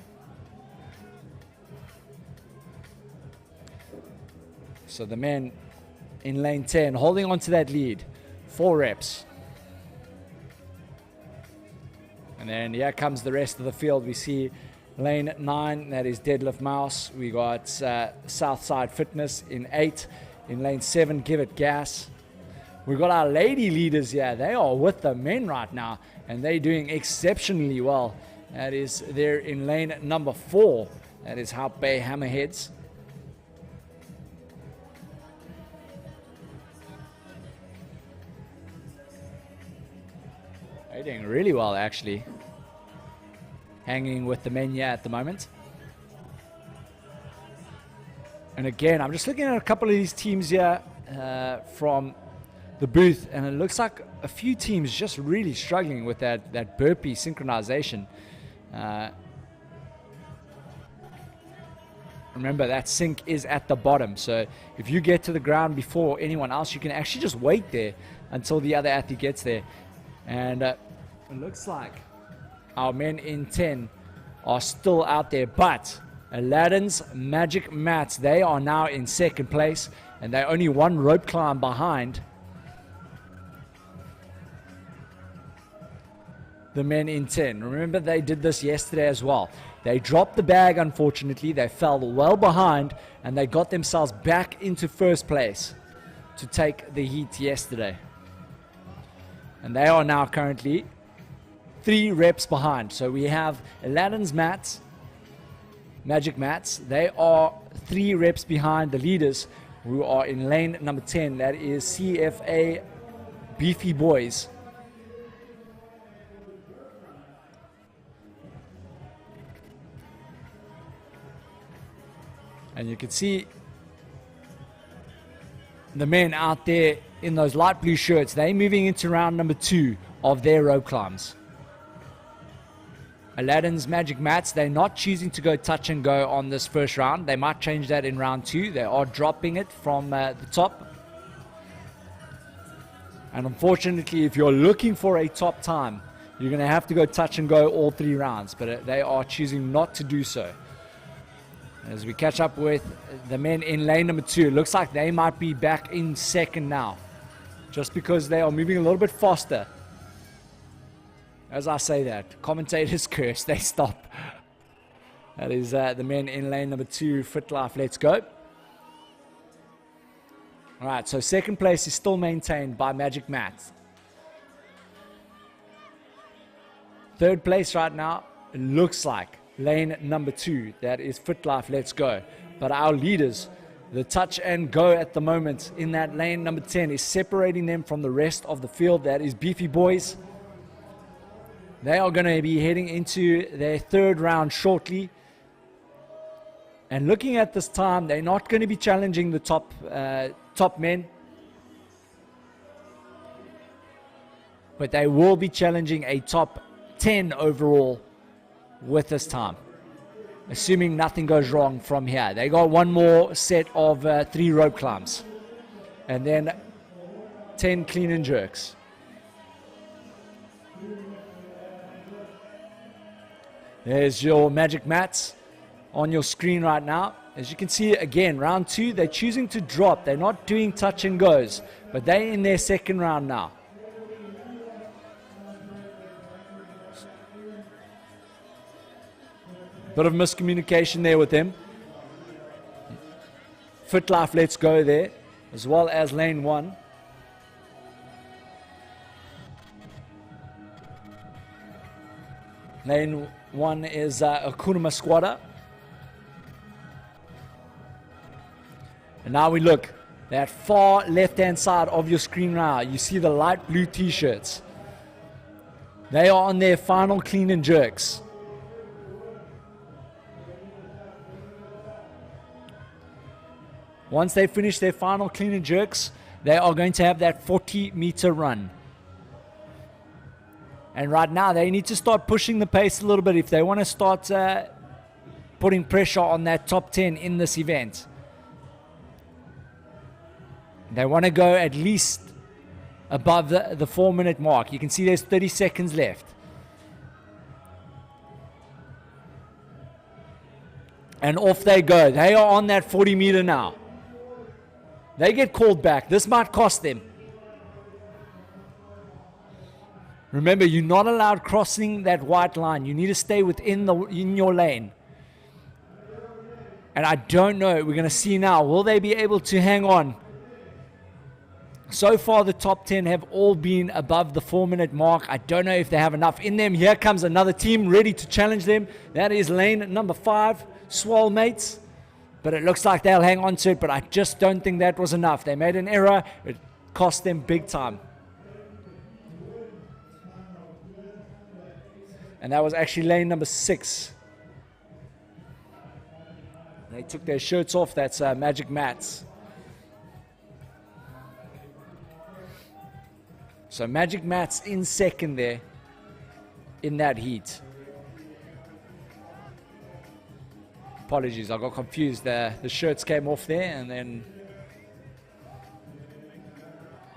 So the men in lane 10 holding on to that lead, 4 reps. And then here comes the rest of the field. We see lane 9, that is Deadlift Mouse. We got Southside Fitness in 8. In lane 7, Give It Gas. We've got our lady leaders here. They are with the men right now, and they're doing exceptionally well. That is, they're in lane number 4. That is Hout Bay Hammerheads. They're doing really well, actually. Hanging with the men here at the moment. And again, I'm just looking at a couple of these teams here from the booth, and it looks like a few teams just really struggling with that burpee synchronization. Remember, that sync is at the bottom, so if you get to the ground before anyone else, you can actually just wait there until the other athlete gets there. And it looks like our men in 10 are still out there, but Aladdin's Magic Mats, they are now in second place, and they're only 1 rope climb behind the men in 10. Remember, they did this yesterday as well. They dropped the bag, unfortunately. They fell well behind, and they got themselves back into first place to take the heat yesterday. And they are now currently 3 reps behind. So we have Aladdin's Mats, Magic Mats. They are 3 reps behind the leaders, who are in lane number 10. That is CFA Beefy Boys. And you can see the men out there in those light blue shirts. They're moving into round number 2 of their rope climbs. Aladdin's Magic Mats, they're not choosing to go touch and go on this first round. They might change that in round 2. They are dropping it from the top. And unfortunately, if you're looking for a top time, you're going to have to go touch and go all 3 rounds, but they are choosing not to do so. As we catch up with the men in lane number 2, it looks like they might be back in second now, just because they are moving a little bit faster. As I say that, commentators curse, they stop. That is the men in lane number 2, Fit Life, let's go. All right, so second place is still maintained by Magic Matt. Third place right now, it looks like lane number 2, that is Fit Life, let's go. But our leaders, the touch and go at the moment in that lane number 10 is separating them from the rest of the field. That is Beefy Boys. They are going to be heading into their third round shortly. And looking at this time, they're not going to be challenging the top men. But they will be challenging a top 10 overall with this time, assuming nothing goes wrong from here. They got one more set of 3 rope climbs and then 10 clean and jerks. There's your magic mats on your screen right now. As you can see, again, round 2, they're choosing to drop. They're not doing touch and goes, but they're in their second round now. Bit of miscommunication there with them. Fit Life, let's go there, as well as lane 1. Lane 1 is Akuna Squatter. And now we look, that far left-hand side of your screen now, you see the light blue t-shirts. They are on their final clean and jerks. Once they finish their final clean and jerks, they are going to have that 40-meter run. And right now, they need to start pushing the pace a little bit if they want to start putting pressure on that top 10 in this event. They want to go at least above the 4-minute mark. You can see there's 30 seconds left. And off they go. They are on that 40-meter now. They get called back. This might cost them. Remember, you're not allowed crossing that white line. You need to stay within in your lane. And I don't know. We're going to see now. Will they be able to hang on? So far, the top 10 have all been above the 4-minute mark. I don't know if they have enough in them. Here comes another team ready to challenge them. That is lane number 5, Swole Mates. But it looks like they'll hang on to it, but I just don't think that was enough. They made an error. It cost them big time. And that was actually lane number 6. They took their shirts off. That's Magic Mats. So Magic Mats in second there in that heat. Apologies, I got confused. The shirts came off there and then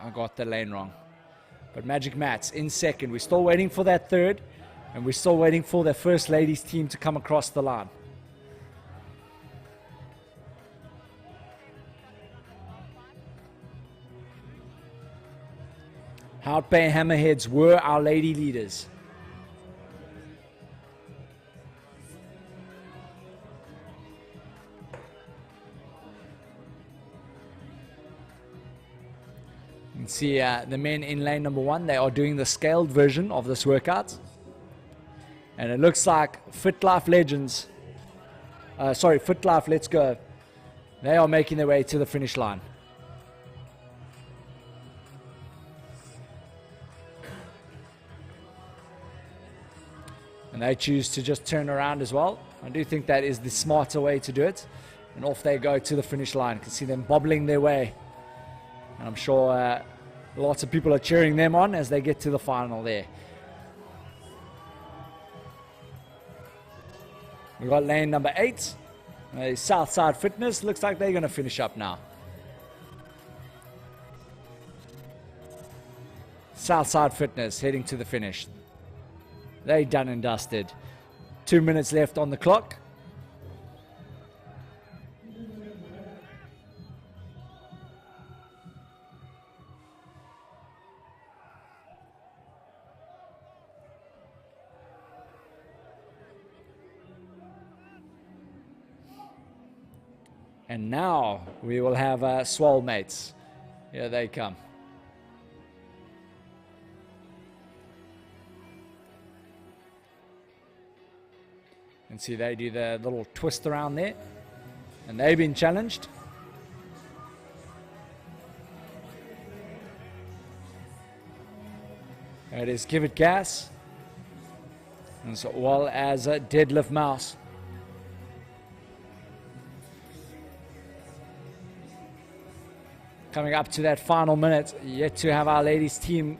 I got the lane wrong. But Magic Mats in second. We're still waiting for that third, and we're still waiting for the First Ladies team to come across the line. Hout Bay Hammerheads were our lady leaders. You can see the men in lane number 1, they are doing the scaled version of this workout. And it looks like Fit Life Legends, Fit Life Let's Go, they are making their way to the finish line. And they choose to just turn around as well. I do think that is the smarter way to do it. And off they go to the finish line. You can see them bobbling their way. And I'm sure lots of people are cheering them on as they get to the final there. We've got lane number 8. Southside Fitness. Looks like they're going to finish up now. Southside Fitness heading to the finish. They done and dusted. 2 minutes left on the clock. And now we will have swole mates. Here they come. And see, they do the little twist around there. And they've been challenged. It is Give It Gas, as well as a Deadlift Mouse. Coming up to that final minute, yet to have our ladies team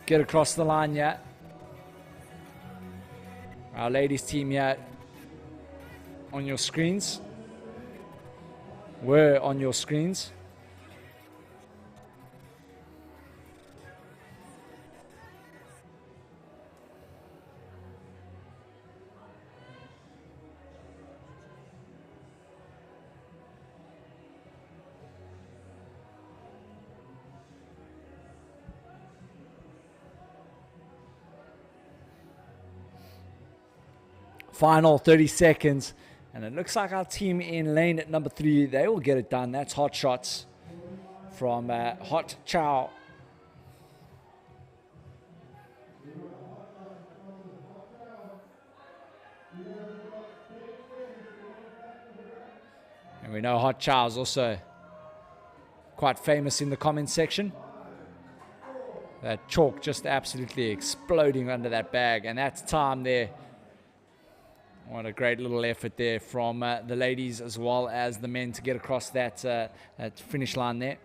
get across the line yet. Our ladies team yet on your screens. Were on your screens. Final 30 seconds, and it looks like our team in lane at number 3, they will get it done. That's Hot Shots from Hot Chow. And we know Hot Chow is also quite famous in the comments section. That chalk just absolutely exploding under that bag, and that's time there. What a great little effort there from the ladies as well as the men to get across that finish line there.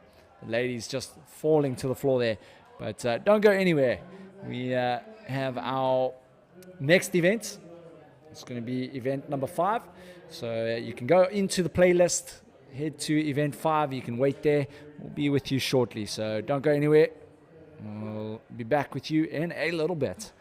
The ladies just falling to the floor there. But don't go anywhere. We have our next event. It's going to be event number 5. So you can go into the playlist, head to event 5. You can wait there. We'll be with you shortly. So don't go anywhere. We'll be back with you in a little bit.